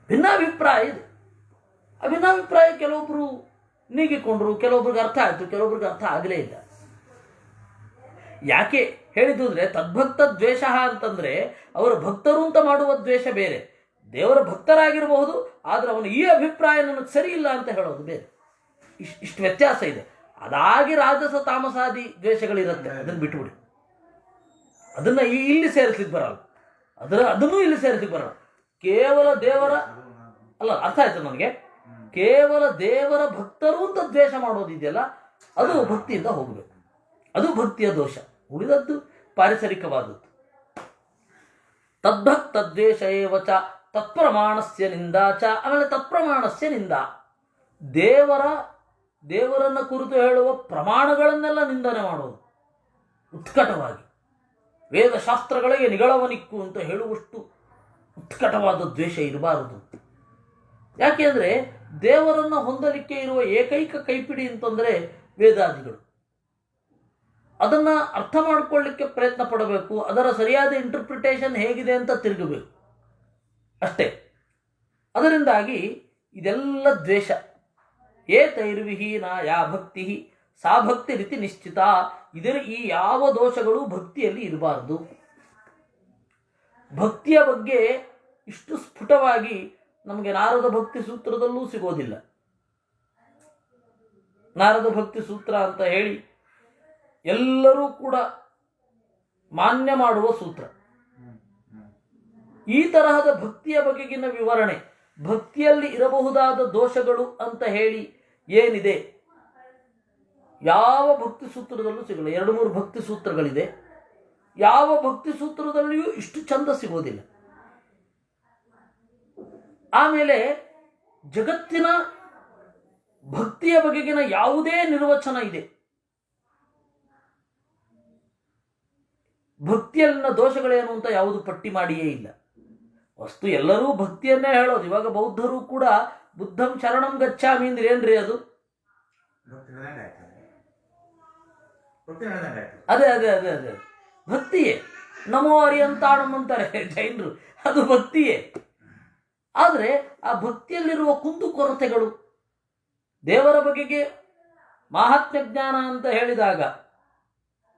A: ಭಿನ್ನಾಭಿಪ್ರಾಯ ಇದೆ. ಆ ಭಿನ್ನಾಭಿಪ್ರಾಯ ಕೆಲವೊಬ್ಬರು ನೀಗಿಕೊಂಡ್ರು, ಕೆಲವೊಬ್ರಿಗೆ ಅರ್ಥ ಆಯಿತು, ಕೆಲವೊಬ್ರಿಗೆ ಅರ್ಥ ಆಗಲೇ ಇಲ್ಲ. ಯಾಕೆ ಹೇಳಿದ್ದು ಅಂದರೆ, ತದ್ಭಕ್ತ ದ್ವೇಷ ಅಂತಂದರೆ ಅವರ ಭಕ್ತರು ಅಂತ ಮಾಡುವ ದ್ವೇಷ ಬೇರೆ, ದೇವರ ಭಕ್ತರಾಗಿರಬಹುದು, ಆದರೆ ಅವನು ಈ ಅಭಿಪ್ರಾಯ ನನಗೆ ಸರಿ ಇಲ್ಲ ಅಂತ ಹೇಳೋದು ಬೇರೆ. ಇಷ್ಟು ವ್ಯತ್ಯಾಸ ಇದೆ. ಅದಾಗಿ ರಾಜಸ ತಾಮಸಾದಿ ದ್ವೇಷಗಳಿರುತ್ತೆ, ಅದನ್ನು ಬಿಟ್ಬಿಡಿ. ಅದನ್ನು ಇಲ್ಲಿ ಸೇರಿಸ್ಲಿಕ್ಕೆ ಬರಲ್ಲ, ಅದನ್ನು ಇಲ್ಲಿ ಸೇರಿಸ್ಲಿಕ್ಕೆ ಬರಲ್ಲ. ಕೇವಲ ದೇವರ ಅಲ್ಲ, ಅರ್ಥ ಆಯ್ತು ನನಗೆ. ಕೇವಲ ದೇವರ ಭಕ್ತರು ಅಂತ ದ್ವೇಷ ಮಾಡೋದಿದೆಯಲ್ಲ, ಅದು ಭಕ್ತಿಯಿಂದ ಹೋಗಬೇಕು. ಅದು ಭಕ್ತಿಯ ದೋಷ. ಉಳಿದದ್ದು ಪಾರಿಸರಿಕವಾದದ್ದು. ತದ್ಭಕ್ತ ದ್ವೇಷ ಏವಚ ತತ್ಪ್ರಮಾಣಸ್ಯ ನಿಂದಾಚ. ಆಮೇಲೆ ತತ್ಪ್ರಮಾಣಸ್ಯ ನಿಂದಾ, ದೇವರನ್ನು ಕುರಿತು ಹೇಳುವ ಪ್ರಮಾಣಗಳನ್ನೆಲ್ಲ ನಿಂದನೆ ಮಾಡೋದು ಉತ್ಕಟವಾಗಿ. ವೇದಶಾಸ್ತ್ರಗಳಿಗೆ ನಿಗಳವನಿಕ್ಕು ಅಂತ ಹೇಳುವಷ್ಟು ಉತ್ಕಟವಾದ ದ್ವೇಷ ಇರಬಾರದು. ಯಾಕೆಂದರೆ ದೇವರನ್ನು ಹೊಂದಲಿಕ್ಕೆ ಇರುವ ಏಕೈಕ ಕೈಪಿಡಿ ಅಂತಂದರೆ ವೇದಾದಿಗಳು. ಅದನ್ನು ಅರ್ಥ ಮಾಡಿಕೊಳ್ಳಿಕ್ಕೆ ಪ್ರಯತ್ನ ಪಡಬೇಕು, ಅದರ ಸರಿಯಾದ ಇಂಟರ್ಪ್ರಿಟೇಷನ್ ಹೇಗಿದೆ ಅಂತ ತಿರುಗಬೇಕು ಅಷ್ಟೇ. ಅದರಿಂದಾಗಿ ಇದೆಲ್ಲ ದ್ವೇಷ. ಏತೈರ್ವಿಹೀನ ಯಾ ಭಕ್ತಿ ಸಾ ಭಕ್ತಿ ರೀತಿ ನಿಶ್ಚಿತ. ಈ ಯಾವ ದೋಷಗಳು ಭಕ್ತಿಯಲ್ಲಿ ಇರಬಾರದು. ಭಕ್ತಿಯ ಬಗ್ಗೆ ಇಷ್ಟು ಸ್ಫುಟವಾಗಿ ನಮಗೆ ನಾರದ ಭಕ್ತಿ ಸೂತ್ರದಲ್ಲೂ ಸಿಗೋದಿಲ್ಲ. ನಾರದ ಭಕ್ತಿ ಸೂತ್ರ ಅಂತ ಹೇಳಿ ಎಲ್ಲರೂ ಕೂಡ ಮಾನ್ಯ ಮಾಡುವ ಸೂತ್ರ. ಈ ತರಹದ ಭಕ್ತಿಯ ಬಗೆಗಿನ ವಿವರಣೆ, ಭಕ್ತಿಯಲ್ಲಿ ಇರಬಹುದಾದ ದೋಷಗಳು ಅಂತ ಹೇಳಿ ಏನಿದೆ, ಯಾವ ಭಕ್ತಿ ಸೂತ್ರದಲ್ಲೂ ಸಿಗಲ್ಲ. 2-3 ಭಕ್ತಿ ಸೂತ್ರಗಳಿದೆ, ಯಾವ ಭಕ್ತಿ ಸೂತ್ರದಲ್ಲಿಯೂ ಇಷ್ಟು ಚಂದ ಸಿಗೋದಿಲ್ಲ. ಆಮೇಲೆ ಜಗತ್ತಿನ ಭಕ್ತಿಯ ಬಗೆಗಿನ ಯಾವುದೇ ನಿರ್ವಚನ ಇದೆ, ಭಕ್ತಿಯಲ್ಲಿನ ದೋಷಗಳೇನು ಅಂತ ಯಾವುದು ಪಟ್ಟಿ ಮಾಡಿಯೇ ಇಲ್ಲ. ವಸ್ತು ಎಲ್ಲರೂ ಭಕ್ತಿಯನ್ನೇ ಹೇಳೋದು. ಇವಾಗ ಬೌದ್ಧರು ಕೂಡ ಬುದ್ಧಂ ಶರಣಂ ಗಚ್ಚಾಮಿ ಅಂದ್ರೆ ಏನ್ರಿ ಅದು? ಅದೇ ಅದೇ ಅದೇ ಅದೇ ಭಕ್ತಿಯೇ. ನಮೋ ಅರಿಯಂತಾಣಂ ಅಂತಾರೆ ಜೈನರು, ಅದು ಭಕ್ತಿಯೇ. ಆದರೆ ಆ ಭಕ್ತಿಯಲ್ಲಿರುವ ಕುಂದುಕೊರತೆಗಳು, ದೇವರ ಬಗೆಗೆ ಮಾಹಾತ್ಮ್ಯ ಜ್ಞಾನ ಅಂತ ಹೇಳಿದಾಗ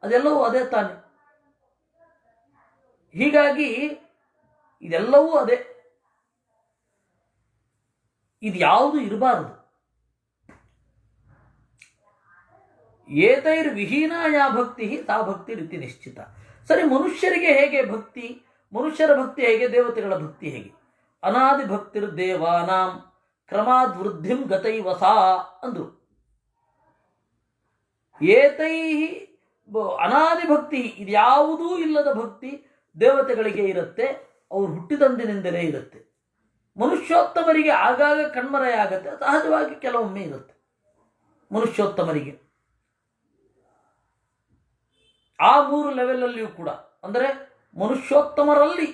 A: ಅದೆಲ್ಲವೂ ಅದೇ ತಾನೆ. ಹೀಗಾಗಿ ಇದೆಲ್ಲವೂ ಅದೇ. ಇದು ಯಾವುದು ಇರಬಾರದು. ಏತೈರ್ ವಿಹೀನ ಯಾ ಭಕ್ತಿ ತಾ ಭಕ್ತಿ ರೀತಿ ನಿಶ್ಚಿತ. ಸರಿ, ಮನುಷ್ಯರಿಗೆ ಹೇಗೆ ಭಕ್ತಿ? ಮನುಷ್ಯರ ಭಕ್ತಿ ಹೇಗೆ? ದೇವತೆಗಳ ಭಕ್ತಿ ಹೇಗೆ? ಅನಾದಿ ಭಕ್ತಿರ್ ದೇವಾನಾಂ ಕ್ರಮಾದ್ ವೃದ್ಧಿಂ ಗತೈವಸಾ ಅಂದ್ರು. ಏತೈ ಅನಾದಿ ಭಕ್ತಿ, ಇದ್ಯಾವುದೂ ಇಲ್ಲದ ಭಕ್ತಿ ದೇವತೆಗಳಿಗೆ ಇರುತ್ತೆ. ಅವರು ಹುಟ್ಟಿದಂದಿನಿಂದಲೇ ಇರುತ್ತೆ. ಮನುಷ್ಯೋತ್ತಮರಿಗೆ ಆಗಾಗ ಕಣ್ಮರೆಯಾಗತ್ತೆ, ಸಹಜವಾಗಿ ಕೆಲವೊಮ್ಮೆ ಇರುತ್ತೆ ಮನುಷ್ಯೋತ್ತಮರಿಗೆ. ಆ 3 ಲೆವೆಲಲ್ಲಿಯೂ ಕೂಡ, ಅಂದರೆ ಮನುಷ್ಯೋತ್ತಮರಲ್ಲಿ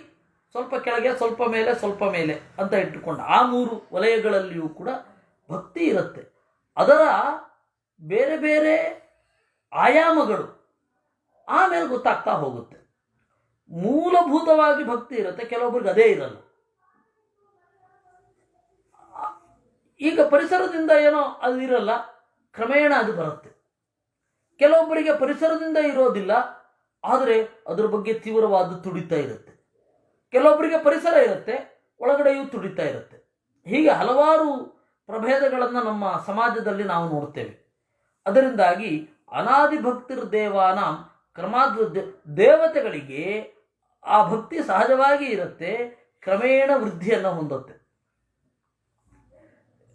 A: ಸ್ವಲ್ಪ ಕೆಳಗೆ, ಸ್ವಲ್ಪ ಮೇಲೆ, ಸ್ವಲ್ಪ ಮೇಲೆ ಅಂತ ಇಟ್ಟುಕೊಂಡು ಆ 3 ವಲಯಗಳಲ್ಲಿಯೂ ಕೂಡ ಭಕ್ತಿ ಇರುತ್ತೆ. ಅದರ ಬೇರೆ ಬೇರೆ ಆಯಾಮಗಳು ಆಮೇಲೆ ಗೊತ್ತಾಗ್ತಾ ಹೋಗುತ್ತೆ. ಮೂಲಭೂತವಾಗಿ ಭಕ್ತಿ ಇರುತ್ತೆ, ಕೆಲವೊಬ್ಬರಿಗೆ ಅದೇ ಇರಲ್ಲ. ಈಗ ಪರಿಸರದಿಂದ ಏನೋ ಅದು ಇರಲ್ಲ, ಕ್ರಮೇಣ ಅದು ಬರುತ್ತೆ. ಕೆಲವೊಬ್ಬರಿಗೆ ಪರಿಸರದಿಂದ ಇರೋದಿಲ್ಲ, ಆದರೆ ಅದರ ಬಗ್ಗೆ ತೀವ್ರವಾದ ತುಡಿತಾ ಇರುತ್ತೆ. ಕೆಲವೊಬ್ಬರಿಗೆ ಪರಿಸರ ಇರುತ್ತೆ, ಒಳಗಡೆಯೂ ತುಡಿತಾ ಇರುತ್ತೆ. ಹೀಗೆ ಹಲವಾರು ಪ್ರಭೇದಗಳನ್ನು ನಮ್ಮ ಸಮಾಜದಲ್ಲಿ ನಾವು ನೋಡ್ತೇವೆ. ಅದರಿಂದಾಗಿ ಅನಾದಿ ಭಕ್ತಿರ್ ದೇವಾನಾಂ ಕ್ರಮಾದ್, ದೇವತೆಗಳಿಗೆ ಆ ಭಕ್ತಿ ಸಹಜವಾಗಿ ಇರುತ್ತೆ, ಕ್ರಮೇಣ ವೃದ್ಧಿಯನ್ನು ಹೊಂದುತ್ತೆ.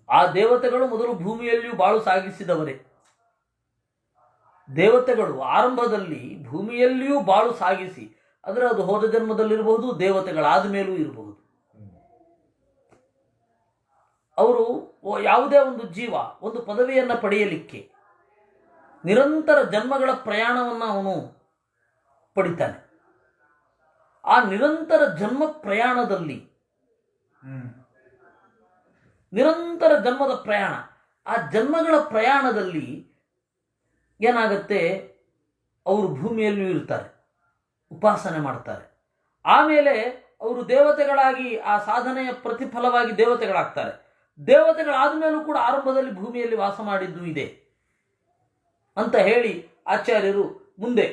A: ಆ ದೇವತೆಗಳು ಮೊದಲು ಭೂಮಿಯಲ್ಲಿಯೂ ಬಾಳು ಸಾಗಿಸಿದವರೇ. ದೇವತೆಗಳು ಆರಂಭದಲ್ಲಿ ಭೂಮಿಯಲ್ಲಿಯೂ ಬಾಳು ಸಾಗಿಸಿ, ಅಂದರೆ ಅದು ಹೋದ ಜನ್ಮದಲ್ಲಿರಬಹುದು, ದೇವತೆಗಳಾದ ಮೇಲೂ ಇರಬಹುದು. ಅವರು ಯಾವುದೇ ಒಂದು ಜೀವ ಒಂದು ಪದವಿಯನ್ನು ಪಡೆಯಲಿಕ್ಕೆ ನಿರಂತರ ಜನ್ಮಗಳ ಪ್ರಯಾಣವನ್ನು ಅವನು ಪಡಿತಾನೆ. ಆ ನಿರಂತರ ಜನ್ಮ ಪ್ರಯಾಣದಲ್ಲಿ, ನಿರಂತರ ಜನ್ಮದ ಪ್ರಯಾಣ, ಆ ಜನ್ಮಗಳ ಪ್ರಯಾಣದಲ್ಲಿ ಏನಾಗುತ್ತೆ, ಅವರು ಭೂಮಿಯಲ್ಲಿಯೂ ಇರ್ತಾರೆ, ಉಪಾಸನೆ ಮಾಡ್ತಾರೆ. ಆಮೇಲೆ ಅವರು ದೇವತೆಗಳಾಗಿ ಆ ಸಾಧನೆಯ ಪ್ರತಿಫಲವಾಗಿ ದೇವತೆಗಳಾಗ್ತಾರೆ. ದೇವತೆಗಳಾದ ಮೇಲೂ ಕೂಡ ಆರಂಭದಲ್ಲಿ ಭೂಮಿಯಲ್ಲಿ ವಾಸ ಮಾಡಿದ್ದು ಇದೆ ಅಂತ ಹೇಳಿ ಆಚಾರ್ಯರು ಮುಂದೆ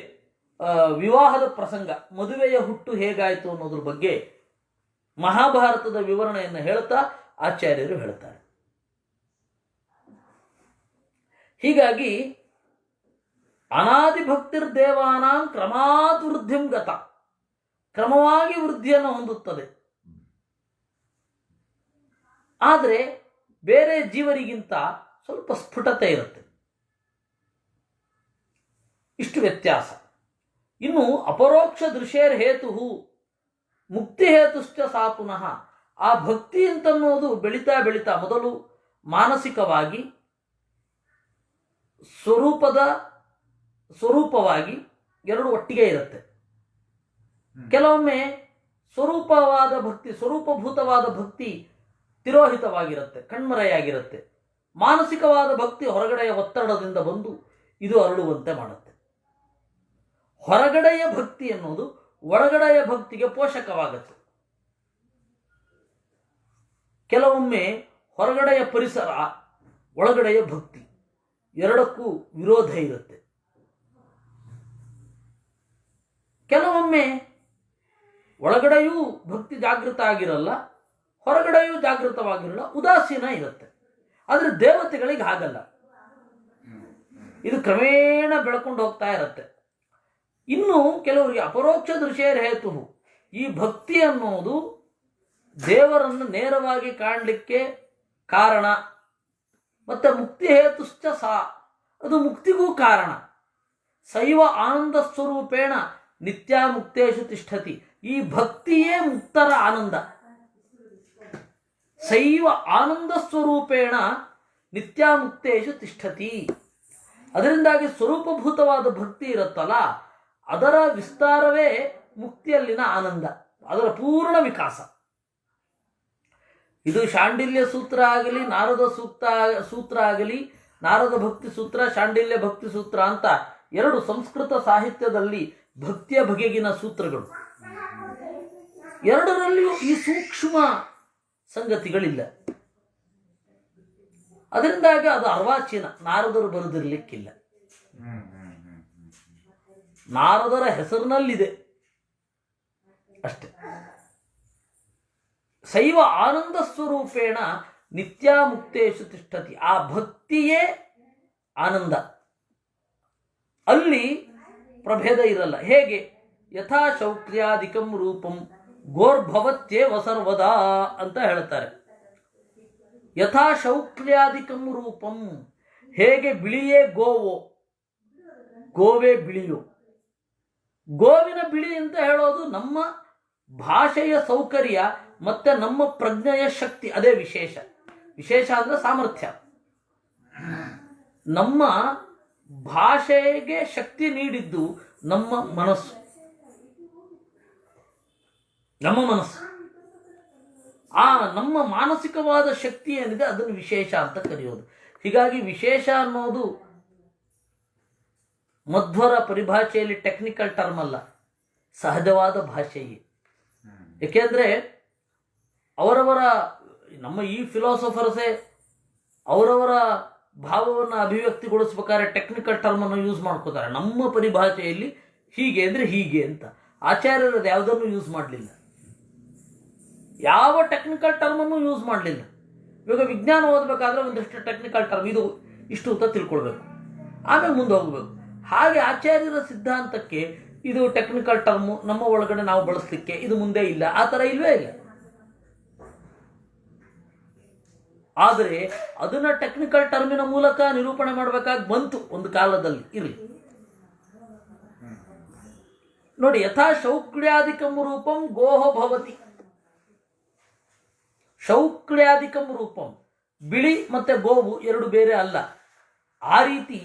A: ವಿವಾಹದ ಪ್ರಸಂಗ, ಮದುವೆಯ ಹುಟ್ಟು ಹೇಗಾಯಿತು ಅನ್ನೋದ್ರ ಬಗ್ಗೆ ಮಹಾಭಾರತದ ವಿವರಣೆಯನ್ನು ಹೇಳ್ತಾ ಆಚಾರ್ಯರು ಹೇಳ್ತಾರೆ. ಹೀಗಾಗಿ ಅನಾದಿ ಭಕ್ತಿರ್ದೇವಾನಾಂ ಕ್ರಮಾತ್ ವೃದ್ಧಿಂ ಗತ, ಕ್ರಮವಾಗಿ ವೃದ್ಧಿಯನ್ನು ಹೊಂದುತ್ತದೆ. ಆದರೆ ಬೇರೆ ಜೀವರಿಗಿಂತ ಸ್ವಲ್ಪ ಸ್ಫುಟತೆ ಇರುತ್ತೆ. ಇಷ್ಟು ವ್ಯತ್ಯಾಸ. ಇನ್ನು ಅಪರೋಕ್ಷ ದೃಶ್ಯೇರ್ ಹೇತು ಮುಕ್ತಿ ಹೇತುಶ್ಚ ಸಾ ಪುನಃ. ಆ ಭಕ್ತಿ ಅಂತನ್ನೋದು ಬೆಳೀತಾ ಬೆಳೀತಾ ಮೊದಲು ಮಾನಸಿಕವಾಗಿ ಸ್ವರೂಪವಾಗಿ ಎರಡು ಒಟ್ಟಿಗೆ ಇರುತ್ತೆ. ಕೆಲವೊಮ್ಮೆ ಸ್ವರೂಪಭೂತವಾದ ಭಕ್ತಿ ತಿರೋಹಿತವಾಗಿರುತ್ತೆ, ಕಣ್ಮರೆಯಾಗಿರುತ್ತೆ. ಮಾನಸಿಕವಾದ ಭಕ್ತಿ ಹೊರಗಡೆಯ ಒತ್ತಡದಿಂದ ಬಂದು ಇದು ಅರಳುವಂತೆ ಮಾಡುತ್ತೆ. ಹೊರಗಡೆಯ ಭಕ್ತಿ ಎನ್ನುವುದು ಒಳಗಡೆಯ ಭಕ್ತಿಗೆ ಪೋಷಕವಾಗುತ್ತೆ. ಕೆಲವೊಮ್ಮೆ ಹೊರಗಡೆಯ ಪರಿಸರ, ಒಳಗಡೆಯ ಭಕ್ತಿ ಎರಡಕ್ಕೂ ವಿರೋಧ ಇರುತ್ತೆ. ಕೆಲವೊಮ್ಮೆ ಒಳಗಡೆಯೂ ಭಕ್ತಿ ಜಾಗೃತ ಆಗಿರಲ್ಲ, ಹೊರಗಡೆಯೂ ಜಾಗೃತವಾಗಿರಲ್ಲ, ಉದಾಸೀನ ಇರುತ್ತೆ. ಆದರೆ ದೇವತೆಗಳಿಗೆ ಹಾಗಲ್ಲ. ಇದು ಕ್ರಮೇಣ ಬೆಳ್ಕೊಂಡು ಹೋಗ್ತಾ ಇರುತ್ತೆ. ಇನ್ನು ಕೆಲವರಿಗೆ ಅಪರೋಕ್ಷ ದೃಶ್ಯೇರ್ ಹೇತು, ಈ ಭಕ್ತಿ ಅನ್ನೋದು ದೇವರನ್ನು ನೇರವಾಗಿ ಕಾಣಲಿಕ್ಕೆ ಕಾರಣ. ಮತ್ತೆ ಮುಕ್ತಿ ಹೇತುಶ್ಚ ಸಾ, ಅದು ಮುಕ್ತಿಗೂ ಕಾರಣ. ಶೈವ ಆನಂದ ಸ್ವರೂಪೇಣ ನಿತ್ಯ ಮುಕ್ತೇಶು ತಿಷ್ಠತಿ. ಈ ಭಕ್ತಿಯೇ ಮುಕ್ತರ ಆನಂದ. ಶೈವ ಆನಂದ ಸ್ವರೂಪೇಣ ನಿತ್ಯ ಮುಕ್ತೇಶು ತಿಷ್ಠತಿ. ಅದರಿಂದಾಗಿ ಸ್ವರೂಪಭೂತವಾದ ಭಕ್ತಿ ಇರುತ್ತಲ್ಲ, ಅದರ ವಿಸ್ತಾರವೇ ಮುಕ್ತಿಯಲ್ಲಿನ ಆನಂದ, ಅದರ ಪೂರ್ಣ ವಿಕಾಸ. ಇದು ಶಾಂಡಿಲ್ಯ ಸೂತ್ರ ಆಗಲಿ, ನಾರದ ಸೂತ್ರ ಆಗಲಿ, ನಾರದ ಭಕ್ತಿ ಸೂತ್ರ, ಶಾಂಡಿಲ್ಯ ಭಕ್ತಿ ಸೂತ್ರ ಅಂತ ಎರಡು ಸಂಸ್ಕೃತ ಸಾಹಿತ್ಯದಲ್ಲಿ ಭಕ್ತಿಯ ಬಗೆಗಿನ ಸೂತ್ರಗಳು. ಎರಡರಲ್ಲಿಯೂ ಈ ಸೂಕ್ಷ್ಮ ಸಂಗತಿಗಳಿಲ್ಲ. ಅದರಿಂದಾಗಿ ಅದು ಅರ್ವಾಚೀನ, ನಾರದರು ಬರೆದಿರಲಿಕ್ಕಿಲ್ಲ. ನಾರದರ ಹೆಸರಿನಲ್ಲಿದೆ ಅಷ್ಟೆ. ಶೈವ ಆನಂದ ಸ್ವರೂಪೇಣ ನಿತ್ಯ ಮುಕ್ತೇಶು ತಿಷ್ಠತಿ. ಆ ಭಕ್ತಿಯೇ ಆನಂದ, ಅಲ್ಲಿ ಪ್ರಭೇದ ಇರಲ್ಲ. ಹೇಗೆ? ಯಥಾ ಶೌಕ್ರ್ಯಾದಿಕಂ ರೂಪಂ ಗೋರ್ಭವತ್ಯೇವ ಸರ್ವದಾ ಅಂತ ಹೇಳ್ತಾರೆ. ಯಥಾ ಶೌಕ್ರ್ಯಾದಿಕಂ ರೂಪಂ, ಹೇಗೆ ಬಿಳಿಯೇ ಗೋವೋ, ಗೋವೇ ಬಿಳಿಯೋ. ಗೋವಿನ ಬಿಳಿ ಅಂತ ಹೇಳೋದು ನಮ್ಮ ಭಾಷೆಯ ಸೌಕರ್ಯ ಮತ್ತೆ ನಮ್ಮ ಪ್ರಜ್ಞೆಯ ಶಕ್ತಿ, ಅದೇ ವಿಶೇಷ. ವಿಶೇಷ ಅಂದ್ರೆ ಸಾಮರ್ಥ್ಯ. ನಮ್ಮ ಭಾಷೆಗೆ ಶಕ್ತಿ ನೀಡಿದ್ದು ನಮ್ಮ ಮನಸ್ಸು. ಆ ನಮ್ಮ ಮಾನಸಿಕವಾದ ಶಕ್ತಿ ಏನಿದೆ ಅದನ್ನು ವಿಶೇಷ ಅಂತ ಕರೆಯೋದು. ಹೀಗಾಗಿ ವಿಶೇಷ ಅನ್ನೋದು ಮಧ್ವರ ಪರಿಭಾಷೆಯಲ್ಲಿ ಟೆಕ್ನಿಕಲ್ ಟರ್ಮ್ ಅಲ್ಲ, ಸಹಜವಾದ ಭಾಷೆಯೇ. ಏಕೆಂದರೆ ಅವರವರ ನಮ್ಮ ಈ ಫಿಲಾಸಫರ್ಸೇ ಅವರವರ ಭಾವವನ್ನು ಅಭಿವ್ಯಕ್ತಿಗೊಳಿಸ್ಬೇಕಾದ್ರೆ ಟೆಕ್ನಿಕಲ್ ಟರ್ಮನ್ನು ಯೂಸ್ ಮಾಡ್ಕೋತಾರೆ. ನಮ್ಮ ಪರಿಭಾಷೆಯಲ್ಲಿ ಹೀಗೆ ಅಂದರೆ ಹೀಗೆ ಅಂತ. ಆಚಾರ್ಯರದು ಯಾವುದನ್ನು ಯೂಸ್ ಮಾಡಲಿಲ್ಲ, ಯಾವ ಟೆಕ್ನಿಕಲ್ ಟರ್ಮನ್ನು ಯೂಸ್ ಮಾಡಲಿಲ್ಲ. ಇವಾಗ ವಿಜ್ಞಾನ ಓದಬೇಕಾದ್ರೆ ಒಂದಷ್ಟು ಟೆಕ್ನಿಕಲ್ ಟರ್ಮ್, ಇದು ಇಷ್ಟು ಅಂತ ತಿಳ್ಕೊಳ್ಬೇಕು, ಆಮೇಲೆ ಮುಂದೆ ಹೋಗಬೇಕು. ಹಾಗೆ ಆಚಾರ್ಯರ ಸಿದ್ಧಾಂತಕ್ಕೆ ಇದು ಟೆಕ್ನಿಕಲ್ ಟರ್ಮು, ನಮ್ಮ ಒಳಗಡೆ ನಾವು ಬಳಸಲಿಕ್ಕೆ ಇದು ಮುಂದೆ ಇಲ್ಲ, ಆ ಥರ ಇಲ್ವೇ ಇಲ್ಲ. ಆದರೆ ಅದನ್ನ ಟೆಕ್ನಿಕಲ್ ಟರ್ಮಿನ ಮೂಲಕ ನಿರೂಪಣೆ ಮಾಡಬೇಕಾಗಿ ಬಂತು ಒಂದು ಕಾಲದಲ್ಲಿ. ಇರಲಿ ನೋಡಿ, ಯಥಾ ಶೌಕ್ಳ್ಯಾದಿಕಂ ರೂಪಂ ಗೋಹ ಭವತಿ. ಶೌಕ್ಳ್ಯಾದಿಕಂ ರೂಪಂ, ಬಿಳಿ ಮತ್ತೆ ಗೋವು ಎರಡು ಬೇರೆ ಅಲ್ಲ. ಆ ರೀತಿ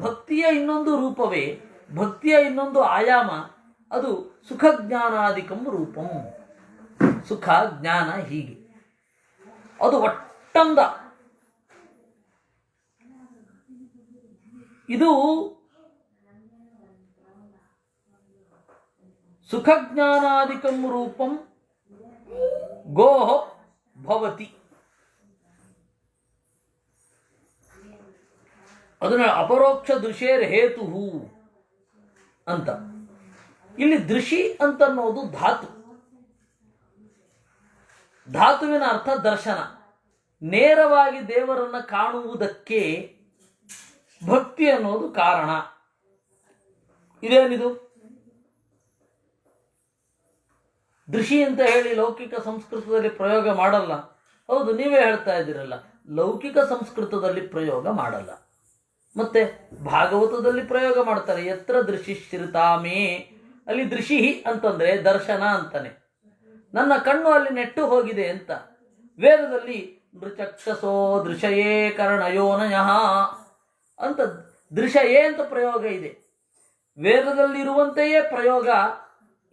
A: ಭಕ್ತಿಯ ಇನ್ನೊಂದು ರೂಪವೇ, ಭಕ್ತಿಯ ಇನ್ನೊಂದು ಆಯಾಮ, ಅದು ಸುಖ ಜ್ಞಾನಾದಿಕಂ ರೂಪಂ. ಸುಖ ಜ್ಞಾನ ಹೀಗೆ ಅದು ಒಟ್ಟಂದ. ಇದು ಸುಖ ಜ್ಞಾನಾದಿಕಂ ರೂಪಂ ಗೋಹ ಭವತಿ. ಅದನ್ನ ಅಪರೋಕ್ಷ ದೃಶ್ಯೇರ್ ಹೇತು ಅಂತ. ಇಲ್ಲಿ ದೃಶಿ ಅಂತನ್ನೋದು ಧಾತು. ಧಾತುವಿನ ಅರ್ಥ ದರ್ಶನ. ನೇರವಾಗಿ ದೇವರನ್ನು ಕಾಣುವುದಕ್ಕೆ ಭಕ್ತಿ ಅನ್ನೋದು ಕಾರಣ. ಇದೇನಿದು? ದೃಷಿ ಅಂತ ಹೇಳಿ ಲೌಕಿಕ ಸಂಸ್ಕೃತದಲ್ಲಿ ಪ್ರಯೋಗ ಮಾಡಲ್ಲ. ಹೌದು, ನೀವೇ ಹೇಳ್ತಾ ಇದ್ದೀರಲ್ಲ, ಲೌಕಿಕ ಸಂಸ್ಕೃತದಲ್ಲಿ ಪ್ರಯೋಗ ಮಾಡಲ್ಲ. ಮತ್ತೆ ಭಾಗವತದಲ್ಲಿ ಪ್ರಯೋಗ ಮಾಡ್ತಾರೆ. ಯತ್ರ ದೃಶಿಶ್ರಿತಾಮೇ, ಅಲ್ಲಿ ದೃಷಿ ಅಂತಂದ್ರೆ ದರ್ಶನ ಅಂತಾನೆ. ನನ್ನ ಕಣ್ಣು ಅಲ್ಲಿ ನೆಟ್ಟು ಹೋಗಿದೆ ಅಂತ. ವೇದದಲ್ಲಿ ನೃಚಕ್ಷಸೋ ದೃಶಯೇ ಕರ್ಣಯೋನಯಃ ಅಂತ ದೃಶಯೇ ಅಂತ ಪ್ರಯೋಗ ಇದೆ. ವೇದದಲ್ಲಿರುವಂತೆಯೇ ಪ್ರಯೋಗ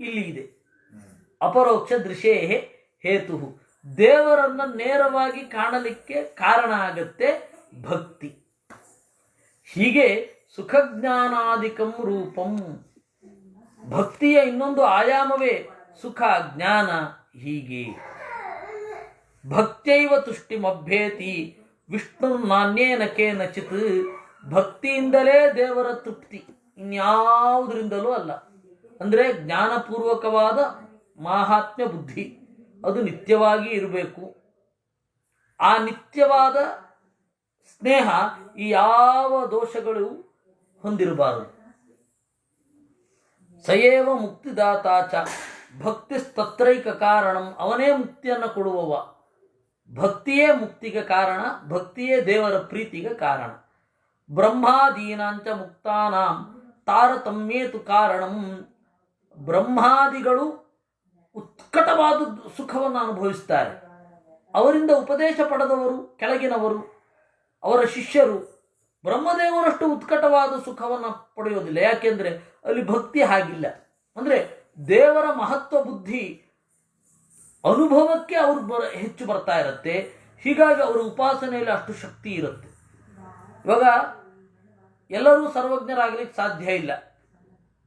A: ಇಲ್ಲಿ ಇದೆ. ಅಪರೋಕ್ಷ ದೃಶೇ ಹೇತು, ದೇವರನ್ನು ನೇರವಾಗಿ ಕಾಣಲಿಕ್ಕೆ ಕಾರಣ ಆಗತ್ತೆ ಭಕ್ತಿ. ಹೀಗೆ ಸುಖಜ್ಞಾನಾದಿಕಂ ರೂಪಂ, ಭಕ್ತಿಯ ಇನ್ನೊಂದು ಆಯಾಮವೇ ಸುಖ ಜ್ಞಾನ. ಹೀಗೆ ಭಕ್ತೈವ ತುಷ್ಟಿಮಭ್ಯೇತಿ ವಿಷ್ಣು ನಾಣ್ಯೇನ ಕೇನಚಿತ್, ಭಕ್ತಿಯಿಂದಲೇ ದೇವರ ತೃಪ್ತಿ, ಇನ್ಯಾವುದರಿಂದಲೂ ಅಲ್ಲ. ಅಂದರೆ ಜ್ಞಾನಪೂರ್ವಕವಾದ ಮಾಹಾತ್ಮ್ಯ ಬುದ್ಧಿ ಅದು ನಿತ್ಯವಾಗಿ ಇರಬೇಕು. ಆ ನಿತ್ಯವಾದ ಸ್ನೇಹ ಈ ಯಾವ ದೋಷಗಳು ಹೊಂದಿರಬಾರದು. ಸಯೇವ ಮುಕ್ತಿದಾತಾಚ ಭಕ್ತಿಸ್ತತ್ರೈಕ ಕಾರಣಂ, ಅವನೇ ಮುಕ್ತಿಯನ್ನು ಕೊಡುವವ. ಭಕ್ತಿಯೇ ಮುಕ್ತಿಗೆ ಕಾರಣ, ಭಕ್ತಿಯೇ ದೇವರ ಪ್ರೀತಿಗೆ ಕಾರಣ. ಬ್ರಹ್ಮಾದೀನಾಂಚ ಮುಕ್ತಾನಾಂ ತಾರತಮ್ಯೇತು ಕಾರಣಂ, ಬ್ರಹ್ಮಾದಿಗಳು ಉತ್ಕಟವಾದ ಸುಖವನ್ನು ಅನುಭವಿಸ್ತಾರೆ. ಅವರಿಂದ ಉಪದೇಶ ಪಡೆದವರು ಕೆಳಗಿನವರು, ಅವರ ಶಿಷ್ಯರು ಬ್ರಹ್ಮದೇವರಷ್ಟು ಉತ್ಕಟವಾದ ಸುಖವನ್ನು ಪಡೆಯೋದಿಲ್ಲ. ಯಾಕೆಂದರೆ ಅಲ್ಲಿ ಭಕ್ತಿ ಹಾಗಿಲ್ಲ. ಅಂದರೆ ದೇವರ ಮಹತ್ವ ಬುದ್ಧಿ ಅನುಭವಕ್ಕೆ ಅವ್ರು ಹೆಚ್ಚು ಬರ್ತಾ ಇರುತ್ತೆ. ಹೀಗಾಗಿ ಅವರ ಉಪಾಸನೆಯಲ್ಲಿ ಅಷ್ಟು ಶಕ್ತಿ ಇರುತ್ತೆ. ಇವಾಗ ಎಲ್ಲರೂ ಸರ್ವಜ್ಞರಾಗಲಿಕ್ಕೆ ಸಾಧ್ಯ ಇಲ್ಲ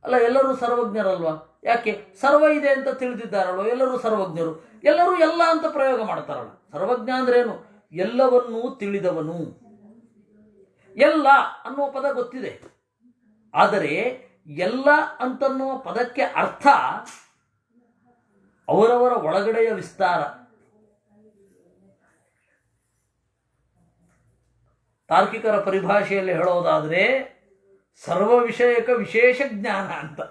A: ಅಲ್ಲ, ಎಲ್ಲರೂ ಸರ್ವಜ್ಞರಲ್ವಾ? ಯಾಕೆ? ಸರ್ವ ಇದೆ ಅಂತ ತಿಳಿದಿದ್ದಾರಲ್ವ, ಎಲ್ಲರೂ ಸರ್ವಜ್ಞರು. ಎಲ್ಲರೂ ಎಲ್ಲ ಅಂತ ಪ್ರಯೋಗ ಮಾಡ್ತಾರಲ್ಲ. ಸರ್ವಜ್ಞ ಅಂದ್ರೇನು? ಎಲ್ಲವನ್ನೂ ತಿಳಿದವನು. ಎಲ್ಲ ಅನ್ನುವ ಪದ ಗೊತ್ತಿದೆ, ಆದರೆ ಎಲ್ಲ ಅಂತನ್ನುವ ಪದಕ್ಕೆ ಅರ್ಥ ಅವರವರ ಒಳಗಡೆಯ ವಿಸ್ತಾರ. ತಾರ್ಕಿಕರ ಪರಿಭಾಷೆಯಲ್ಲಿ ಹೇಳೋದಾದರೆ ಸರ್ವ ವಿಷಯಕ ವಿಶೇಷ ಜ್ಞಾನ ಅಂತ.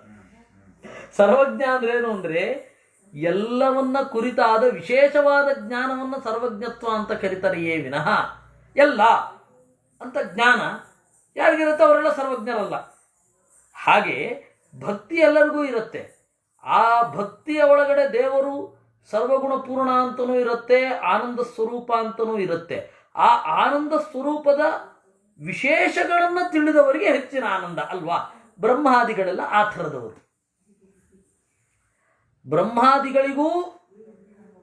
A: ಸರ್ವಜ್ಞ ಅಂದ್ರೇನು ಅಂದರೆ ಎಲ್ಲವನ್ನ ಕುರಿತಾದ ವಿಶೇಷವಾದ ಜ್ಞಾನವನ್ನು ಸರ್ವಜ್ಞತ್ವ ಅಂತ ಕರೀತಾರೆಯೇ ವಿನಃ ಎಲ್ಲ ಅಂತ ಜ್ಞಾನ ಯಾರಿಗಿರುತ್ತೆ ಅವರೆಲ್ಲ ಸರ್ವಜ್ಞರಲ್ಲ. ಹಾಗೆ ಭಕ್ತಿ ಎಲ್ಲರಿಗೂ ಇರುತ್ತೆ. ಆ ಭಕ್ತಿಯ ಒಳಗಡೆ ದೇವರು ಸರ್ವಗುಣ ಪೂರ್ಣ ಅಂತನೂ ಇರುತ್ತೆ, ಆನಂದ ಸ್ವರೂಪ ಅಂತನೂ ಇರುತ್ತೆ. ಆ ಆನಂದ ಸ್ವರೂಪದ ವಿಶೇಷಗಳನ್ನು ತಿಳಿದವರಿಗೆ ಹೆಚ್ಚಿನ ಆನಂದ ಅಲ್ವಾ? ಬ್ರಹ್ಮಾದಿಗಳೆಲ್ಲ ಆ ಥರದವರು. ಬ್ರಹ್ಮಾದಿಗಳಿಗೂ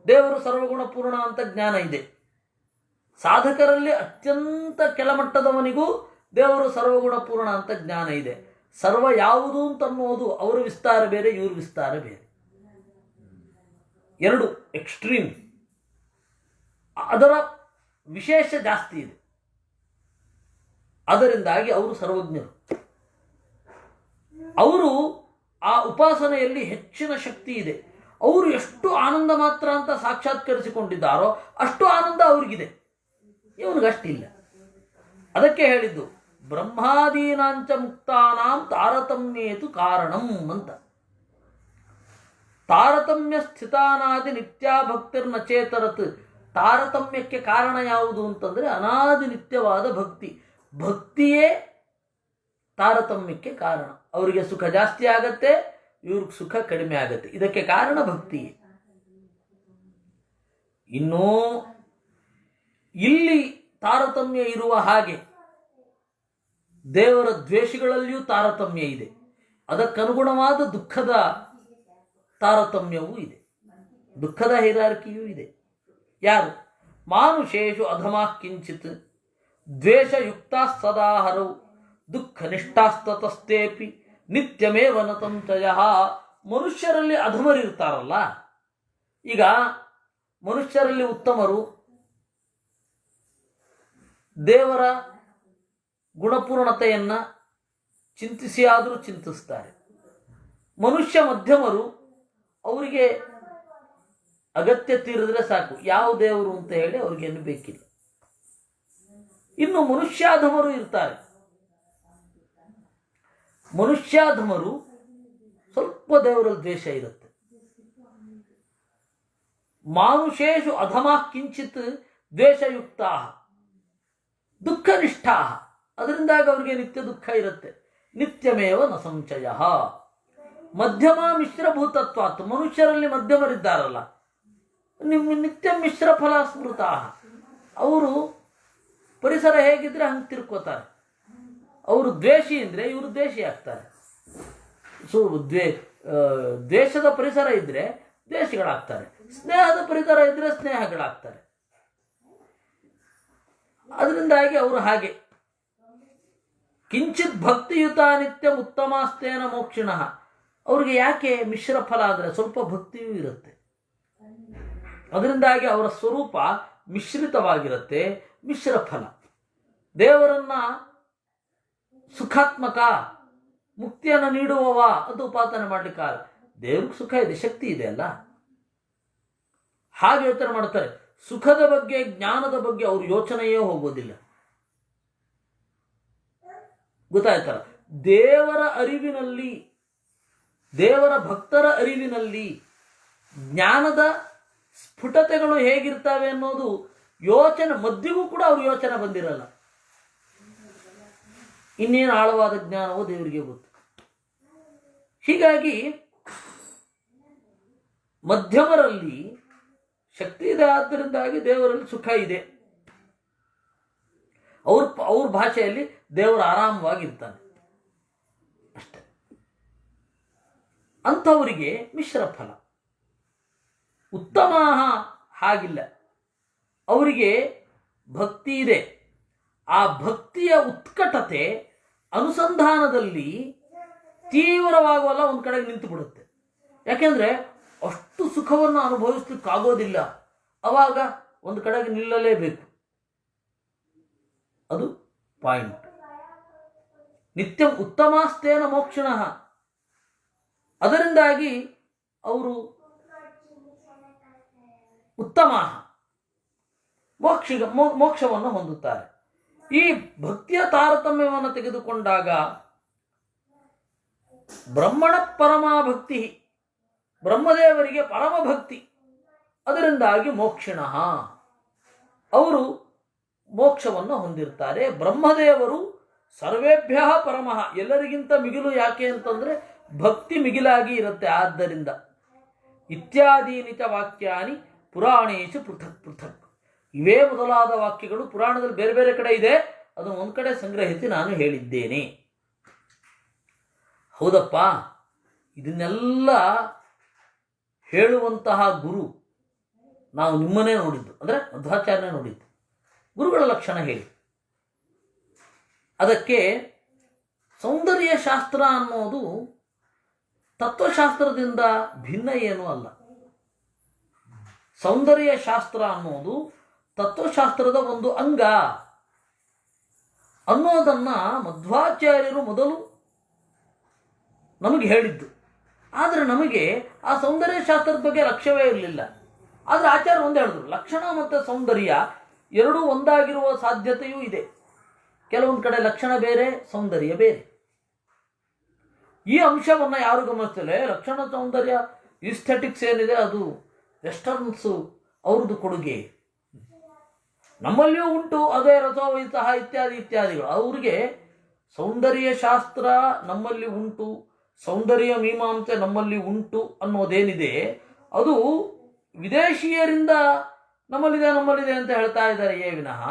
A: ದೇವರು ಸರ್ವಗುಣ ಪೂರ್ಣ ಅಂತ ಜ್ಞಾನ ಇದೆ. ಸಾಧಕರಲ್ಲಿ ಅತ್ಯಂತ ಕೆಳಮಟ್ಟದವನಿಗೂ ದೇವರು ಸರ್ವಗುಣ ಪೂರ್ಣ ಅಂತ ಜ್ಞಾನ ಇದೆ. ಸರ್ವ ಯಾವುದು ಅಂತನ್ನುವುದು ಅವರ ವಿಸ್ತಾರ ಬೇರೆ, ಇವ್ರ ವಿಸ್ತಾರ ಬೇರೆ. ಎರಡು ಎಕ್ಸ್ಟ್ರೀಮ್. ಅದರ ವಿಶೇಷ ಜಾಸ್ತಿ ಇದೆ. ಅದರಿಂದಾಗಿ ಅವರು ಸರ್ವಜ್ಞರು. ಅವರು ಆ ಉಪಾಸನೆಯಲ್ಲಿ ಹೆಚ್ಚಿನ ಶಕ್ತಿ ಇದೆ. ಅವರು ಎಷ್ಟು ಆನಂದ ಮಾತ್ರ ಅಂತ ಸಾಕ್ಷಾತ್ಕರಿಸಿಕೊಂಡಿದ್ದಾರೋ ಅಷ್ಟು ಆನಂದ ಅವ್ರಿಗಿದೆ, ಇವನಿಗಷ್ಟಿಲ್ಲ. ಅದಕ್ಕೆ ಹೇಳಿದ್ದು ಬ್ರಹ್ಮಾದೀನಾಂಚ ಮುಕ್ತಾನಾಂ ತಾರತಮ್ಯೇತು ಕಾರಣಂ ಅಂತ. ತಾರತಮ್ಯ ಸ್ಥಿತಾನಾದಿ ನಿತ್ಯಾ ಭಕ್ತಿರ್ನ ಚೇತರತ್. ತಾರತಮ್ಯಕ್ಕೆ ಕಾರಣ ಯಾವುದು ಅಂತಂದರೆ ಅನಾದಿ ನಿತ್ಯವಾದ ಭಕ್ತಿ. ಭಕ್ತಿಯೇ ತಾರತಮ್ಯಕ್ಕೆ ಕಾರಣ. ಅವರಿಗೆ ಸುಖ ಜಾಸ್ತಿ ಆಗತ್ತೆ, ಇವ್ರಿಗೆ ಸುಖ ಕಡಿಮೆ ಆಗತ್ತೆ. ಇದಕ್ಕೆ ಕಾರಣ ಭಕ್ತಿಯೇ. ಇನ್ನೂ ಇಲ್ಲಿ ತಾರತಮ್ಯ ಇರುವ ಹಾಗೆ ದೇವರ ದ್ವೇಷಗಳಲ್ಲಿಯೂ ತಾರತಮ್ಯ ಇದೆ. ಅದಕ್ಕನುಗುಣವಾದ ದುಃಖದ ತಾರತಮ್ಯವೂ ಇದೆ, ದುಃಖದ ಹೈರಾರ್ಕಿಯೂ ಇದೆ. ಯಾರು? ಮಾನುಷೇಷು ಅಧಮಾ ಕಿಂಚಿತ್ ದ್ವೇಷಯುಕ್ತ ಸದಾಹರವು ದುಃಖ ನಿಷ್ಠಾಸ್ತತಸ್ತೇಪಿ ನಿತ್ಯಮೇವ ನತಂತಯ. ಮನುಷ್ಯರಲ್ಲಿ ಅಧಮರಿರ್ತಾರಲ್ಲ. ಈಗ ಮನುಷ್ಯರಲ್ಲಿ ಉತ್ತಮರು ದೇವರ ಗುಣಪೂರ್ಣತೆಯನ್ನು ಚಿಂತಿಸಿ ಆದರೂ ಚಿಂತಿಸ್ತಾರೆ. ಮನುಷ್ಯ ಮಧ್ಯಮರು ಅವರಿಗೆ ಅಗತ್ಯ ತೀರಿದ್ರೆ ಸಾಕು, ಯಾವ ದೇವರು ಅಂತ ಹೇಳಿ ಅವ್ರಿಗೇನು ಬೇಕಿಲ್ಲ. ಇನ್ನು ಮನುಷ್ಯಾಧಮರು ಇರ್ತಾರೆ. ಮನುಷ್ಯಾಧಮರು ಸ್ವಲ್ಪ ದೇವರಲ್ಲಿ ದ್ವೇಷ ಇರುತ್ತೆ. ಮಾನುಷೇಷು ಅಧಮ ಕಿಂಚಿತ್ ದ್ವೇಷಯುಕ್ತ ದುಃಖನಿಷ್ಠ, ಅದರಿಂದಾಗ ಅವ್ರಿಗೆ ನಿತ್ಯ ದುಃಖ ಇರುತ್ತೆ. ನಿತ್ಯಮೇವ ನ ಸಂಶಯ. ಮಧ್ಯಮ ಮಿಶ್ರಭೂತತ್ವಾತ್, ಮನುಷ್ಯರಲ್ಲಿ ಮಧ್ಯಮರಿದ್ದಾರಲ್ಲ, ನಿತ್ಯ ಮಿಶ್ರ ಫಲ ಸ್ಮೃತ, ಅವರು ಪರಿಸರ ಹೇಗಿದ್ರೆ ಹಂಗೆ ತಿರ್ಕೋತಾರೆ. ಅವರು ದ್ವೇಷಿ ಅಂದರೆ ಇವರು ದ್ವೇಷಿ ಆಗ್ತಾರೆ. ದ್ವೇಷದ ಪರಿಸರ ಇದ್ದರೆ ದ್ವೇಷಿಗಳಾಗ್ತಾರೆ, ಸ್ನೇಹದ ಪರಿಸರ ಇದ್ದರೆ ಸ್ನೇಹಗಳಾಗ್ತಾರೆ. ಅದರಿಂದಾಗಿ ಅವರು ಹಾಗೆ. ಕಿಂಚಿತ್ ಭಕ್ತಿಯುತ ನಿತ್ಯ ಉತ್ತಮಾಸ್ತೇನ ಮೋಕ್ಷಿಣಃ, ಅವ್ರಿಗೆ ಯಾಕೆ ಮಿಶ್ರ ಫಲ ಅಂದರೆ ಸ್ವಲ್ಪ ಭಕ್ತಿಯೂ ಇರುತ್ತೆ. ಅದರಿಂದಾಗಿ ಅವರ ಸ್ವರೂಪ ಮಿಶ್ರಿತವಾಗಿರುತ್ತೆ. ಮಿಶ್ರ ಫಲ, ದೇವರನ್ನ ಸುಖಾತ್ಮಕ, ಮುಕ್ತಿಯನ್ನು ನೀಡುವವ ಅಂತ ಉಪಾಸನೆ ಮಾಡಲಿಕ್ಕಾಗಲ್ಲ. ದೇವ್ರಿಗೆ ಸುಖ ಇದೆ, ಶಕ್ತಿ ಇದೆ ಅಲ್ಲ, ಹಾಗೆ ಯೋಚನೆ ಮಾಡ್ತಾರೆ. ಸುಖದ ಬಗ್ಗೆ, ಜ್ಞಾನದ ಬಗ್ಗೆ ಅವರು ಯೋಚನೆಯೇ ಹೋಗೋದಿಲ್ಲ. ಗೊತ್ತಾಯ್ತಲ್ಲ, ದೇವರ ಅರಿವಿನಲ್ಲಿ, ದೇವರ ಭಕ್ತರ ಅರಿವಿನಲ್ಲಿ ಜ್ಞಾನದ ಸ್ಫುಟತೆಗಳು ಹೇಗಿರ್ತವೆ ಅನ್ನೋದು ಯೋಚನೆ, ಮದ್ದಿಗೂ ಕೂಡ ಅವ್ರ ಯೋಚನೆ ಬಂದಿರಲ್ಲ. ಇನ್ನೇನು ಆಳವಾದ ಜ್ಞಾನವೋ ದೇವರಿಗೆ ಗೊತ್ತು. ಹೀಗಾಗಿ ಮಧ್ಯಮರಲ್ಲಿ ಶಕ್ತಿ ಇದೆ, ಆದ್ದರಿಂದಾಗಿ ದೇವರಲ್ಲಿ ಸುಖ ಇದೆ. ಅವ್ರ ಭಾಷೆಯಲ್ಲಿ ದೇವರು ಆರಾಮವಾಗಿರ್ತಾನೆ ಅಷ್ಟೆ. ಅಂಥವರಿಗೆ ಮಿಶ್ರ ಫಲ. ಉತ್ತಮ ಹಾಗಿಲ್ಲ, ಅವರಿಗೆ ಭಕ್ತಿ ಇದೆ. ಆ ಭಕ್ತಿಯ ಉತ್ಕಟತೆ ಅನುಸಂಧಾನದಲ್ಲಿ ತೀವ್ರವಾಗುವಲ್ಲ, ಒಂದು ಕಡೆಗೆ ನಿಂತು ಬಿಡುತ್ತೆ. ಯಾಕೆಂದರೆ ಅಷ್ಟು ಸುಖವನ್ನು ಅನುಭವಿಸ್ಲಿಕ್ಕಾಗೋದಿಲ್ಲ, ಅವಾಗ ಒಂದು ಕಡೆಗೆ ನಿಲ್ಲಲೇಬೇಕು. ಅದು ಪಾಯಿಂಟ್. ನಿತ್ಯ ಉತ್ತಮಾಸ್ತೇನ ಮೋಕ್ಷಿಣಃ, ಅದರಿಂದಾಗಿ ಅವರು ಉತ್ತಮ ಮೋಕ್ಷವನ್ನು ಹೊಂದುತ್ತಾರೆ. ಈ ಭಕ್ತಿಯ ತಾರತಮ್ಯವನ್ನು ತೆಗೆದುಕೊಂಡಾಗ ಬ್ರಹ್ಮಣ ಪರಮಾ ಭಕ್ತಿ, ಬ್ರಹ್ಮದೇವರಿಗೆ ಪರಮ ಭಕ್ತಿ, ಅದರಿಂದಾಗಿ ಮೋಕ್ಷಿಣಃ, ಅವರು ಮೋಕ್ಷವನ್ನು ಹೊಂದಿರ್ತಾರೆ. ಬ್ರಹ್ಮದೇವರು ಸರ್ವೇಭ್ಯ ಪರಮಃ, ಎಲ್ಲರಿಗಿಂತ ಮಿಗಿಲು. ಯಾಕೆ ಅಂತಂದರೆ ಭಕ್ತಿ ಮಿಗಿಲಾಗಿ ಇರುತ್ತೆ. ಆದ್ದರಿಂದ ಇತ್ಯಾದೀನಿತ ವಾಕ್ಯಾನಿ ಪುರಾಣೇಶು ಪೃಥಕ್ ಪೃಥಕ್, ಇವೇ ಮೊದಲಾದ ವಾಕ್ಯಗಳು ಪುರಾಣದಲ್ಲಿ ಬೇರೆ ಬೇರೆ ಕಡೆ ಇದೆ. ಅದನ್ನು ಒಂದು ಕಡೆ ಸಂಗ್ರಹಿಸಿ ನಾನು ಹೇಳಿದ್ದೇನೆ. ಹೌದಪ್ಪ, ಇದನ್ನೆಲ್ಲ ಹೇಳುವಂತಹ ಗುರು ನಾವು ನಿಮ್ಮನ್ನೇ ನೋಡಿದ್ದು, ಅಂದರೆ ಮಧ್ವಾಚಾರ್ಯನೇ ನೋಡಿದ್ದು. ಗುರುಗಳ ಲಕ್ಷಣ ಹೇಳಿ. ಅದಕ್ಕೆ ಸೌಂದರ್ಯ ಶಾಸ್ತ್ರ ಅನ್ನೋದು ತತ್ವಶಾಸ್ತ್ರದಿಂದ ಭಿನ್ನ ಏನೂ ಅಲ್ಲ. ಸೌಂದರ್ಯ ಶಾಸ್ತ್ರ ಅನ್ನೋದು ತತ್ವಶಾಸ್ತ್ರದ ಒಂದು ಅಂಗ ಅನ್ನೋದನ್ನು ಮಧ್ವಾಚಾರ್ಯರು ಮೊದಲು ನಮಗೆ ಹೇಳಿದ್ದು. ಆದರೆ ನಮಗೆ ಆ ಸೌಂದರ್ಯ ಶಾಸ್ತ್ರದ ಬಗ್ಗೆ ಲಕ್ಷ್ಯವೇ ಇರಲಿಲ್ಲ. ಆದರೆ ಆಚಾರ್ಯ ಒಂದೇ ಹೇಳಿದ್ರು, ಲಕ್ಷಣ ಮತ್ತು ಸೌಂದರ್ಯ ಎರಡೂ ಒಂದಾಗಿರುವ ಸಾಧ್ಯತೆಯೂ ಇದೆ. ಕೆಲವೊಂದು ಕಡೆ ಲಕ್ಷಣ ಬೇರೆ, ಸೌಂದರ್ಯ ಬೇರೆ. ಈ ಅಂಶವನ್ನು ಯಾರು ಗಮನಿಸ್ತಿಲ್ಲ. ಲಕ್ಷಣ ಸೌಂದರ್ಯ ಈಸ್ಥೆಟಿಕ್ಸ್ ಏನಿದೆ ಅದು ವೆಸ್ಟರ್ನ್ಸು ಅವ್ರದ್ದು ಕೊಡುಗೆ, ನಮ್ಮಲ್ಲಿಯೂ ಉಂಟು, ಅದೇ ರಸೋವೈತಃ ಇತ್ಯಾದಿ ಇತ್ಯಾದಿಗಳು. ಅವ್ರಿಗೆ ಸೌಂದರ್ಯ ಶಾಸ್ತ್ರ ನಮ್ಮಲ್ಲಿ ಉಂಟು, ಸೌಂದರ್ಯ ಮೀಮಾಂಸೆ ನಮ್ಮಲ್ಲಿ ಉಂಟು ಅನ್ನೋದೇನಿದೆ ಅದು ವಿದೇಶಿಯರಿಂದ ನಮ್ಮಲ್ಲಿದೆ ಅಂತ ಹೇಳ್ತಾ ಇದ್ದಾರೆ ವಿನಃ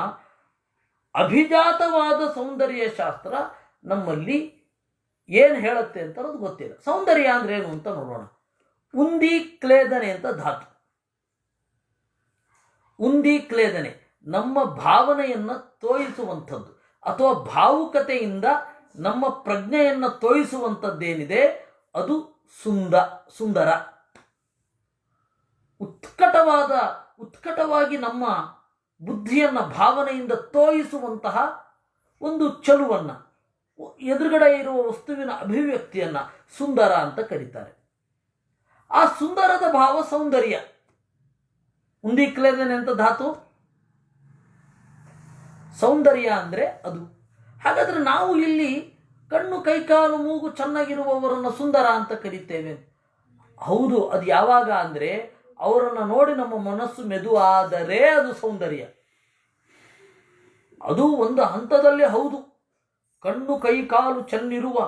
A: ಅಭಿಜಾತವಾದ ಸೌಂದರ್ಯ ಶಾಸ್ತ್ರ ನಮ್ಮಲ್ಲಿ ಏನು ಹೇಳುತ್ತೆ ಅಂತ ಅನ್ನೋದು ಗೊತ್ತಿಲ್ಲ. ಸೌಂದರ್ಯ ಅಂದ್ರೆ ಏನು ಅಂತ ನೋಡೋಣ. ಉಂದಿ ಕ್ಲೇದನೆ ಅಂತ ಧಾತು. ಉಂದಿ ಕ್ಲೇದನೆ ನಮ್ಮ ಭಾವನೆಯನ್ನು ತೋಯಿಸುವಂಥದ್ದು, ಅಥವಾ ಭಾವುಕತೆಯಿಂದ ನಮ್ಮ ಪ್ರಜ್ಞೆಯನ್ನು ತೋಯಿಸುವಂಥದ್ದೇನಿದೆ ಅದು ಸುಂದರ. ಉತ್ಕಟವಾಗಿ ನಮ್ಮ ಬುದ್ಧಿಯನ್ನು ಭಾವನೆಯಿಂದ ತೋಯಿಸುವಂತಹ ಒಂದು ಚಲುವನ್ನು, ಎದುರುಗಡೆ ಇರುವ ವಸ್ತುವಿನ ಅಭಿವ್ಯಕ್ತಿಯನ್ನು ಸುಂದರ ಅಂತ ಕರೀತಾರೆ. ಆ ಸುಂದರದ ಭಾವ ಸೌಂದರ್ಯ. ಉಂದಿಕ್ಲೇದೇನೆ ಅಂತ ಧಾತು ಸೌಂದರ್ಯ ಅಂದರೆ ಅದು. ಹಾಗಾದರೆ ನಾವು ಇಲ್ಲಿ ಕಣ್ಣು ಕೈಕಾಲು ಮೂಗು ಚೆನ್ನಾಗಿರುವವರನ್ನು ಸುಂದರ ಅಂತ ಕರೀತೇವೆ. ಹೌದು, ಅದು ಯಾವಾಗ ಅಂದರೆ ಅವರನ್ನು ನೋಡಿ ನಮ್ಮ ಮನಸ್ಸು ಮೆದುವಾದರೆ ಅದು ಸೌಂದರ್ಯ. ಅದು ಒಂದು ಹಂತದಲ್ಲಿ ಹೌದು. ಕಣ್ಣು ಕೈಕಾಲು ಚೆನ್ನಿರುವ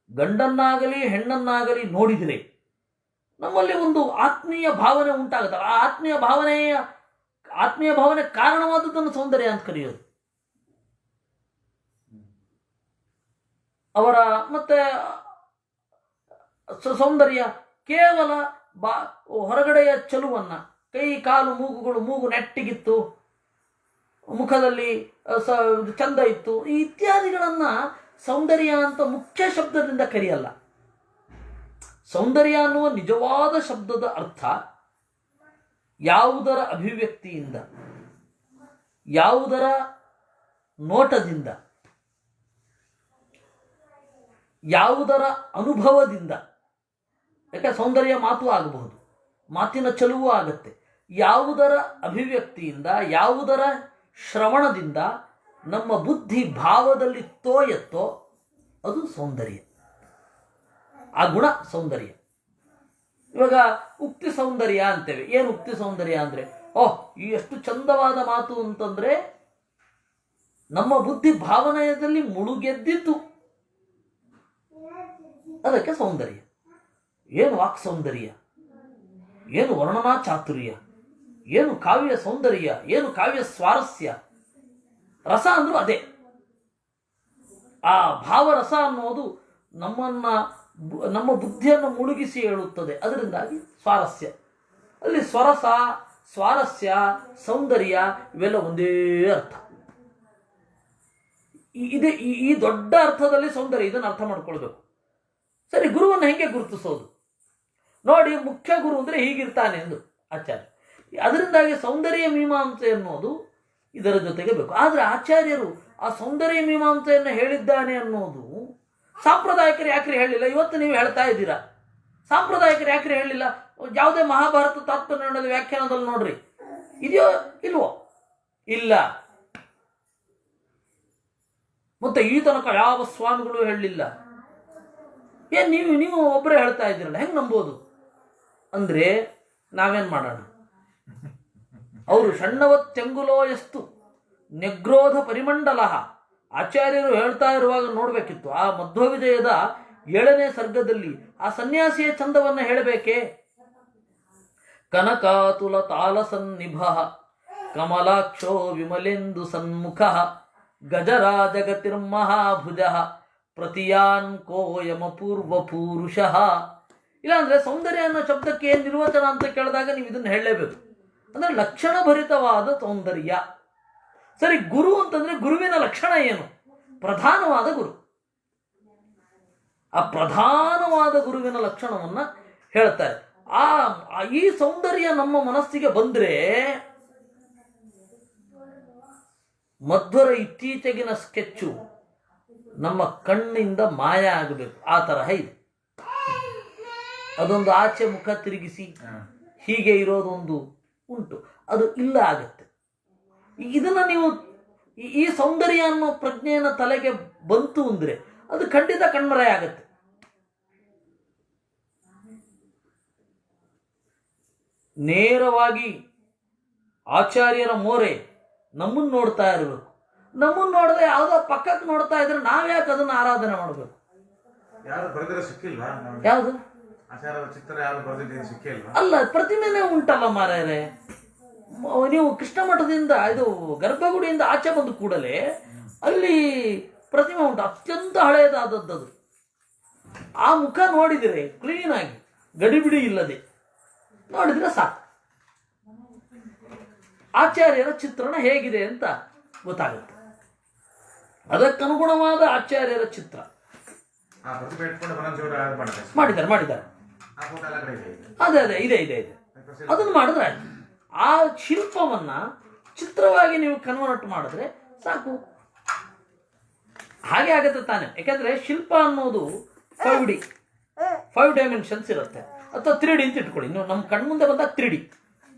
A: ಗಂಡನ್ನಾಗಲಿ ಹೆಣ್ಣನ್ನಾಗಲಿ ನೋಡಿದರೆ ನಮ್ಮಲ್ಲಿ ಒಂದು ಆತ್ಮೀಯ ಭಾವನೆ ಉಂಟಾಗುತ್ತೆ. ಆ ಆತ್ಮೀಯ ಭಾವನೆ ಕಾರಣವಾದದ್ದನ್ನು ಸೌಂದರ್ಯ ಅಂತ ಕರೆಯೋದು. ಅವರ ಮತ್ತೆ ಸೌಂದರ್ಯ ಕೇವಲ ಹೊರಗಡೆಯ ಚೆಲುವನ್ನ, ಕೈ ಕಾಲು ಮೂಗುಗಳು, ಮೂಗು ನೆಟ್ಟಿಗಿತ್ತು, ಮುಖದಲ್ಲಿ ಚಂದ ಇತ್ತು, ಈ ಇತ್ಯಾದಿಗಳನ್ನ ಸೌಂದರ್ಯ ಅಂತ ಮುಖ್ಯ ಶಬ್ದದಿಂದ ಕರೆಯಲ್ಲ. ಸೌಂದರ್ಯ ಅನ್ನುವ ನಿಜವಾದ ಶಬ್ದದ ಅರ್ಥ ಯಾವುದರ ಅಭಿವ್ಯಕ್ತಿಯಿಂದ, ಯಾವುದರ ನೋಟದಿಂದ, ಯಾವುದರ ಅನುಭವದಿಂದ. ಯಾಕೆ ಸೌಂದರ್ಯ ಮಾತು ಆಗಬಹುದು, ಮಾತಿನ ಚೆಲುವು ಆಗತ್ತೆ. ಯಾವುದರ ಅಭಿವ್ಯಕ್ತಿಯಿಂದ, ಯಾವುದರ ಶ್ರವಣದಿಂದ ನಮ್ಮ ಬುದ್ಧಿ ಭಾವದಲ್ಲಿ ತೋಯತ್ತೋ ಅದು ಸೌಂದರ್ಯ. ಆ ಗುಣ ಸೌಂದರ್ಯ. ಇವಾಗ ಉಕ್ತಿ ಸೌಂದರ್ಯ ಅಂತೇವೆ. ಏನು ಉಕ್ತಿ ಸೌಂದರ್ಯ ಅಂದರೆ, ಈ ಎಷ್ಟು ಚಂದವಾದ ಮಾತು ಅಂತಂದ್ರೆ ನಮ್ಮ ಬುದ್ಧಿ ಭಾವನೆಯಲ್ಲಿ ಮುಳುಗೆದ್ದಿತ್ತು, ಅದಕ್ಕೆ ಸೌಂದರ್ಯ. ಏನು ವಾಕ್ ಸೌಂದರ್ಯ, ಏನು ವರ್ಣನಾ ಚಾತುರ್ಯ, ಏನು ಕಾವ್ಯ ಸೌಂದರ್ಯ, ಏನು ಕಾವ್ಯ ಸ್ವಾರಸ್ಯ. ರಸ ಅಂದ್ರೂ ಅದೇ. ಆ ಭಾವರಸ ಅನ್ನೋದು ನಮ್ಮ ಬುದ್ಧಿಯನ್ನು ಮುಳುಗಿಸಿ ಹೇಳುತ್ತದೆ. ಅದರಿಂದಾಗಿ ಸ್ವಾರಸ್ಯ. ಅಲ್ಲಿ ಸ್ವರಸ, ಸ್ವಾರಸ್ಯ, ಸೌಂದರ್ಯ ಇವೆಲ್ಲ ಒಂದೇ ಅರ್ಥ. ಈ ದೊಡ್ಡ ಅರ್ಥದಲ್ಲಿ ಸೌಂದರ್ಯ. ಇದನ್ನು ಅರ್ಥ ಮಾಡ್ಕೊಳ್ಬೇಕು. ಸರಿ, ಗುರುವನ್ನು ಹೆಂಗೆ ಗುರುತಿಸೋದು ನೋಡಿ. ಮುಖ್ಯ ಗುರು ಅಂದರೆ ಹೀಗಿರ್ತಾನೆ ಎಂದು ಆಚಾರ್ಯ. ಅದರಿಂದಾಗಿ ಸೌಂದರ್ಯ ಮೀಮಾಂಸೆ ಅನ್ನೋದು ಇದರ ಜೊತೆಗೆ ಬೇಕು. ಆದರೆ ಆಚಾರ್ಯರು ಆ ಸೌಂದರ್ಯ ಮೀಮಾಂಸೆಯನ್ನು ಹೇಳಿದ್ದಾನೆ ಅನ್ನೋದು ಸಾಂಪ್ರದಾಯಿಕರು ಯಾಕ್ರಿ ಹೇಳಿಲ್ಲ? ಇವತ್ತು ನೀವು ಹೇಳ್ತಾ ಇದ್ದೀರಾ, ಸಾಂಪ್ರದಾಯಿಕರು ಯಾಕ್ರಿ ಹೇಳಿಲ್ಲ? ಯಾವುದೇ ಮಹಾಭಾರತ ತಾತ್ಪರ್ಯದ ವ್ಯಾಖ್ಯಾನದಲ್ಲಿ ನೋಡ್ರಿ, ಇದೆಯೋ ಇಲ್ವೋ? ಇಲ್ಲ. ಮತ್ತೆ ಈ ತನಕ ಯಾವ ಸ್ವಾಮಿಗಳು ಹೇಳಲಿಲ್ಲ. ಏನು ನೀವು ಒಬ್ಬರೇ ಹೇಳ್ತಾ ಇದ್ದೀರಲ್ಲ, ಹೆಂಗೆ ನಂಬೋದು ಅಂದರೆ ನಾವೇನು ಮಾಡೋಣ? ಅವರು ಷಣ್ಣವತ್ಯಂಗುಲೋ ಎಷ್ಟು ನೆಗ್ರೋಧ ಪರಿಮಂಡಲ ಆಚಾರ್ಯರು ಹೇಳ್ತಾ ಇರುವಾಗ ನೋಡಬೇಕಿತ್ತು. ಆ ಮಧ್ವವಿಜಯದ 7ನೇ ಸರ್ಗದಲ್ಲಿ ಆ ಸನ್ಯಾಸಿಯ ಚಂದವನ್ನು ಹೇಳಬೇಕೇ. ಕನಕಾತುಲ ತಾಲ ಸನ್ನಿಭ ಕಮಲಾಕ್ಷೋ ವಿಮಲೇಂದು ಸನ್ಮುಖ ಗಜರಾಜಗತಿರ್ಮಹಾಭುಜ ಪ್ರತಿಯಾನ್ ಕೋಯಮ ಪೂರ್ವ ಪೂರುಷ. ಇಲ್ಲಾಂದ್ರೆ ಸೌಂದರ್ಯ ಅನ್ನೋ ಶಬ್ದಕ್ಕೆ ಏನು ನಿರ್ವಚನ ಅಂತ ಕೇಳಿದಾಗ ನೀವು ಇದನ್ನು ಹೇಳಲೇಬೇಕು. ಅಂದ್ರೆ ಲಕ್ಷಣಭರಿತವಾದ ಸೌಂದರ್ಯ. ಸರಿ, ಗುರು ಅಂತಂದ್ರೆ ಗುರುವಿನ ಲಕ್ಷಣ ಏನು? ಪ್ರಧಾನವಾದ ಗುರು. ಆ ಪ್ರಧಾನವಾದ ಗುರುವಿನ ಲಕ್ಷಣವನ್ನ ಹೇಳ್ತಾರೆ. ಈ ಸೌಂದರ್ಯ ನಮ್ಮ ಮನಸ್ಸಿಗೆ ಬಂದ್ರೆ, ಮಧ್ವರ ಇತ್ತೀಚೆಗಿನ ಸ್ಕೆಚ್ಚು ನಮ್ಮ ಕಣ್ಣಿಂದ ಮಾಯ ಆಗಬೇಕು. ಆ ತರಹ ಇದೆ. ಅದೊಂದು ಆಚೆ ಮುಖ ತಿರುಗಿಸಿ ಹೀಗೆ ಇರೋದೊಂದು ಉಂಟು, ಅದು ಇಲ್ಲ ಆಗತ್ತೆ. ಇದನ್ನ ನೀವು ಈ ಸೌಂದರ್ಯ ಅನ್ನೋ ಪ್ರಜ್ಞೆಯನ್ನು ತಲೆಗೆ ಬಂತು ಅಂದ್ರೆ ಅದು ಖಂಡಿತ ಕಣ್ಮರೆ ಆಗತ್ತೆ. ನೇರವಾಗಿ ಆಚಾರ್ಯರ ಮೋರೆ ನಮ್ಮನ್ನು ನೋಡ್ತಾ ಇರಬೇಕು. ನಮ್ಮನ್ನು ನೋಡದೆ ಯಾವುದೋ ಪಕ್ಕಕ್ಕೆ ನೋಡ್ತಾ ಇದ್ರೆ ನಾವ್ಯಾಕೆ ಅದನ್ನು ಆರಾಧನೆ ಮಾಡಬೇಕು? ಯಾವುದು ಅಲ್ಲ, ಪ್ರತಿಮೆನೇ ಉಂಟಲ್ಲ ಮಾರಾಯರೆ. ನೀವು ಕೃಷ್ಣ ಮಠದಿಂದ ಇದು ಗರ್ಭಗುಡಿಯಿಂದ ಆಚೆ ಬಂದ ಕೂಡಲೇ ಅಲ್ಲಿ ಪ್ರತಿಮೆ ಉಂಟು, ಅತ್ಯಂತ ಹಳೆಯದಾದದ್ದು. ಆ ಮುಖ ನೋಡಿದರೆ ಕ್ಲೀನ್ ಆಗಿ ಗಡಿಬಿಡಿ ಇಲ್ಲದೆ ನೋಡಿದ್ರೆ ಸಾಕು, ಆಚಾರ್ಯರ ಚಿತ್ರಣ ಹೇಗಿದೆ ಅಂತ ಗೊತ್ತಾಗುತ್ತೆ. ಅದಕ್ಕನುಗುಣವಾದ ಆಚಾರ್ಯರ ಚಿತ್ರ ಮಾಡಿದ್ದಾರೆ. ಅದೇ ಇದೆ ಅದನ್ನು ಮಾಡಿದ್ರೆ ಆಯ್ತು. ಆ ಶಿಲ್ಪವನ್ನ ಚಿತ್ರವಾಗಿ ನೀವು ಕನ್ವರ್ಟ್ ಮಾಡಿದ್ರೆ ಸಾಕು. ಹಾಗೆ ಆಗತ್ತೆ ತಾನೆ. ಯಾಕಂದ್ರೆ ಶಿಲ್ಪ ಅನ್ನೋದು 5 ಡೈಮೆನ್ಷನ್ಸ್ ಇರುತ್ತೆ, ಅಥವಾ 3D ಅಂತ ಇಟ್ಕೊಳ್ಳಿ. ನೀವು ನಮ್ಮ ಕಣ್ಮುಂದೆ ಬಂದಾಗ 3D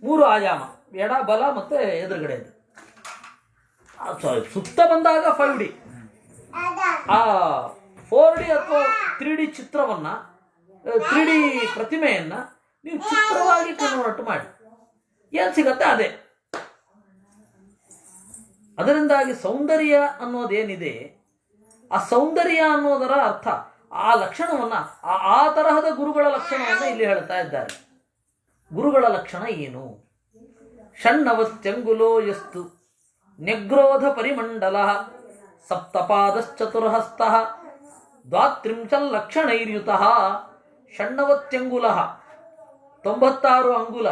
A: 3 ಆಯಾಮ, ಎಡ ಬಲ ಮತ್ತು ಎದುರುಗಡೆದು. ಸುತ್ತ ಬಂದಾಗ 5D. ಆ 4D ಅಥವಾ 3D ಚಿತ್ರವನ್ನು, 3D ಪ್ರತಿಮೆಯನ್ನು ನೀವು ಚಿತ್ರವಾಗಿ ಕನ್ವರ್ಟ್ ಮಾಡಿ ಏನು ಸಿಗತ್ತೆ ಅದೇ. ಅದರಿಂದಾಗಿ ಸೌಂದರ್ಯ ಅನ್ನೋದೇನಿದೆ, ಆ ಸೌಂದರ್ಯ ಅನ್ನೋದರ ಅರ್ಥ, ಆ ಲಕ್ಷಣವನ್ನು, ಆ ತರಹದ ಗುರುಗಳ ಲಕ್ಷಣವನ್ನು ಇಲ್ಲಿ ಹೇಳ್ತಾ ಇದ್ದಾರೆ. ಗುರುಗಳ ಲಕ್ಷಣ ಏನು? ಷಣ್ಣವತ್ಯಂಗುಲೋ ಯಸ್ತು ನ್ಯಗ್ರೋಧ ಪರಿಮಂಡಲ ಸಪ್ತಪಾದಶ್ಚತುರ್ಹಸ್ತ ದ್ವಾತ್ರಿಂಶಲ್ಲಕ್ಷಣೈರ್ಯುತ. ಷಣ್ಣವತ್ಯಂಗುಲ 96 ಅಂಗುಲ,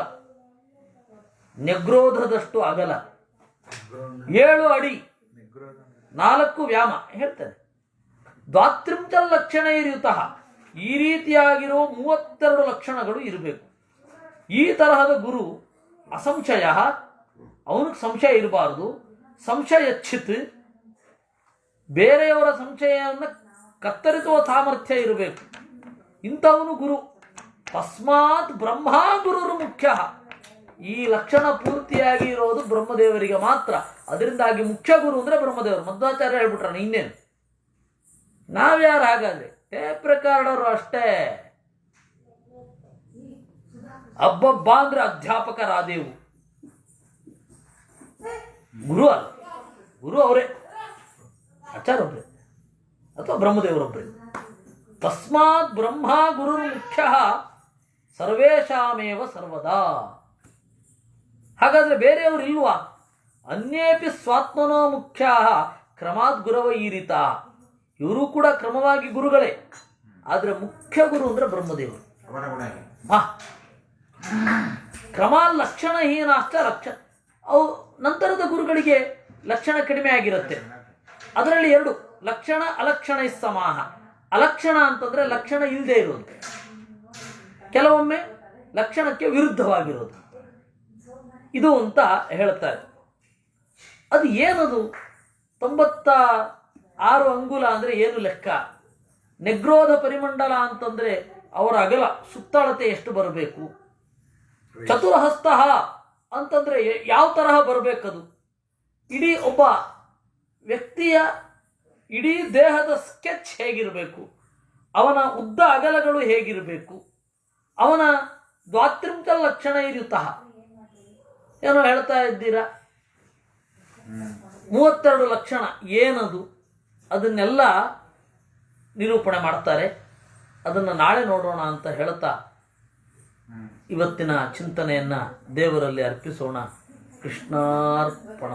A: ನ್ಯಗ್ರೋಧದಷ್ಟು ಅಗಲ, 7 ಅಡಿ 4 ವ್ಯಾಮ ಹೇಳ್ತಾನೆ. ದ್ವಾತ್ರಿಂಶಲ್ಲಕ್ಷಣೈರ್ಯುತ, ಈ ರೀತಿಯಾಗಿರೋ 32 ಲಕ್ಷಣಗಳು ಇರಬೇಕು. ಈ ತರಹದ ಗುರು ಅಸಂಶಯ, ಅವನಿಗೆ ಸಂಶಯ ಇರಬಾರದು. ಸಂಶಯಚ್ಛಿತ್, ಬೇರೆಯವರ ಸಂಶಯವನ್ನು ಕತ್ತರಿಸುವ ಸಾಮರ್ಥ್ಯ ಇರಬೇಕು. ಇಂಥವನು ಗುರು. ತಸ್ಮಾತ್ ಬ್ರಹ್ಮ ಗುರುರು ಮುಖ್ಯ. ಈ ಲಕ್ಷಣ ಪೂರ್ತಿಯಾಗಿ ಇರೋದು ಬ್ರಹ್ಮದೇವರಿಗೆ ಮಾತ್ರ. ಅದರಿಂದಾಗಿ ಮುಖ್ಯ ಗುರು ಅಂದರೆ ಬ್ರಹ್ಮದೇವರು. ಮಧ್ವಾಚಾರ್ಯ ಹೇಳ್ಬಿಟ್ರಣ, ಇನ್ನೇನು ನಾವ್ಯಾರು? ಹಾಗಾದ್ರೆ ಟೇಪ್ ರೆಕಾರ್ಡರು ಅಷ್ಟೇ. ಅಬ್ಬಬ್ಬ ಅಂದ್ರೆ ಅಧ್ಯಾಪಕ ರಾದೇವು. ಗುರು ಅಲ್ಲ, ಗುರು ಅವರೇ, ಆಚಾರ್ಯ ಒಬ್ಬರೇ ಅಥವಾ ಬ್ರಹ್ಮದೇವರೊಬ್ಬರೇ. ತಸ್ಮಾತ್ ಬ್ರಹ್ಮ ಗುರು ಮುಖ್ಯ ಸರ್ವೇಷಾಮೇವ ಸರ್ವದಾ. ಹಾಗಾದ್ರೆ ಬೇರೆಯವರು ಇಲ್ವಾ? ಅನ್ಯೇಪಿ ಸ್ವಾತ್ಮನೋ ಮುಖ್ಯ ಕ್ರಮಾತ್ ಗುರವ ಈರಿತ. ಇವರು ಕೂಡ ಕ್ರಮವಾಗಿ ಗುರುಗಳೇ, ಆದರೆ ಮುಖ್ಯ ಗುರು ಅಂದ್ರೆ ಬ್ರಹ್ಮದೇವರು. ಕ್ರಮ ಲಕ್ಷಣಹೀನಾಶ್ಚ ಲಕ್ಷಣ. ಅವು ನಂತರದ ಗುರುಗಳಿಗೆ ಲಕ್ಷಣ ಕಡಿಮೆ ಆಗಿರುತ್ತೆ. ಅದರಲ್ಲಿ 2 ಲಕ್ಷಣ ಅಲಕ್ಷಣ ಸಮಾಹ. ಅಲಕ್ಷಣ ಅಂತಂದ್ರೆ ಲಕ್ಷಣ ಇಲ್ಲದೆ ಇರೋದು, ಕೆಲವೊಮ್ಮೆ ಲಕ್ಷಣಕ್ಕೆ ವಿರುದ್ಧವಾಗಿರೋದು, ಇದು ಅಂತ ಹೇಳ್ತಾರೆ. ಅದು ಏನದು? 96 ಅಂಗುಲ ಅಂದರೆ ಏನು ಲೆಕ್ಕ? ನೆಗ್ರೋಧ ಪರಿಮಂಡಲ ಅಂತಂದ್ರೆ ಅವರ ಅಗಲ, ಸುತ್ತಳತೆ ಎಷ್ಟು ಬರಬೇಕು? ಚತುರ್ಹಸ್ತ ಅಂತಂದ್ರೆ ಯಾವ ತರಹ ಬರಬೇಕದು? ಇಡೀ ಒಬ್ಬ ವ್ಯಕ್ತಿಯ ಇಡೀ ದೇಹದ ಸ್ಕೆಚ್ ಹೇಗಿರಬೇಕು, ಅವನ ಉದ್ದ ಅಗಲಗಳು ಹೇಗಿರಬೇಕು, ಅವನ ದ್ವಾತ್ರಿಂಶ ಲಕ್ಷಣ ಇರುತ್ತ ಏನೋ ಹೇಳ್ತಾ ಇದ್ದೀರಾ. 32 ಲಕ್ಷಣ ಏನದು? ಅದನ್ನೆಲ್ಲ ನಿರೂಪಣೆ ಮಾಡ್ತಾರೆ. ಅದನ್ನು ನಾಳೆ ನೋಡೋಣ ಅಂತ ಹೇಳ್ತಾ ಇವತ್ತಿನ ಚಿಂತನೆಯನ್ನು ದೇವರಲ್ಲಿ ಅರ್ಪಿಸೋಣ. ಕೃಷ್ಣಾರ್ಪಣ.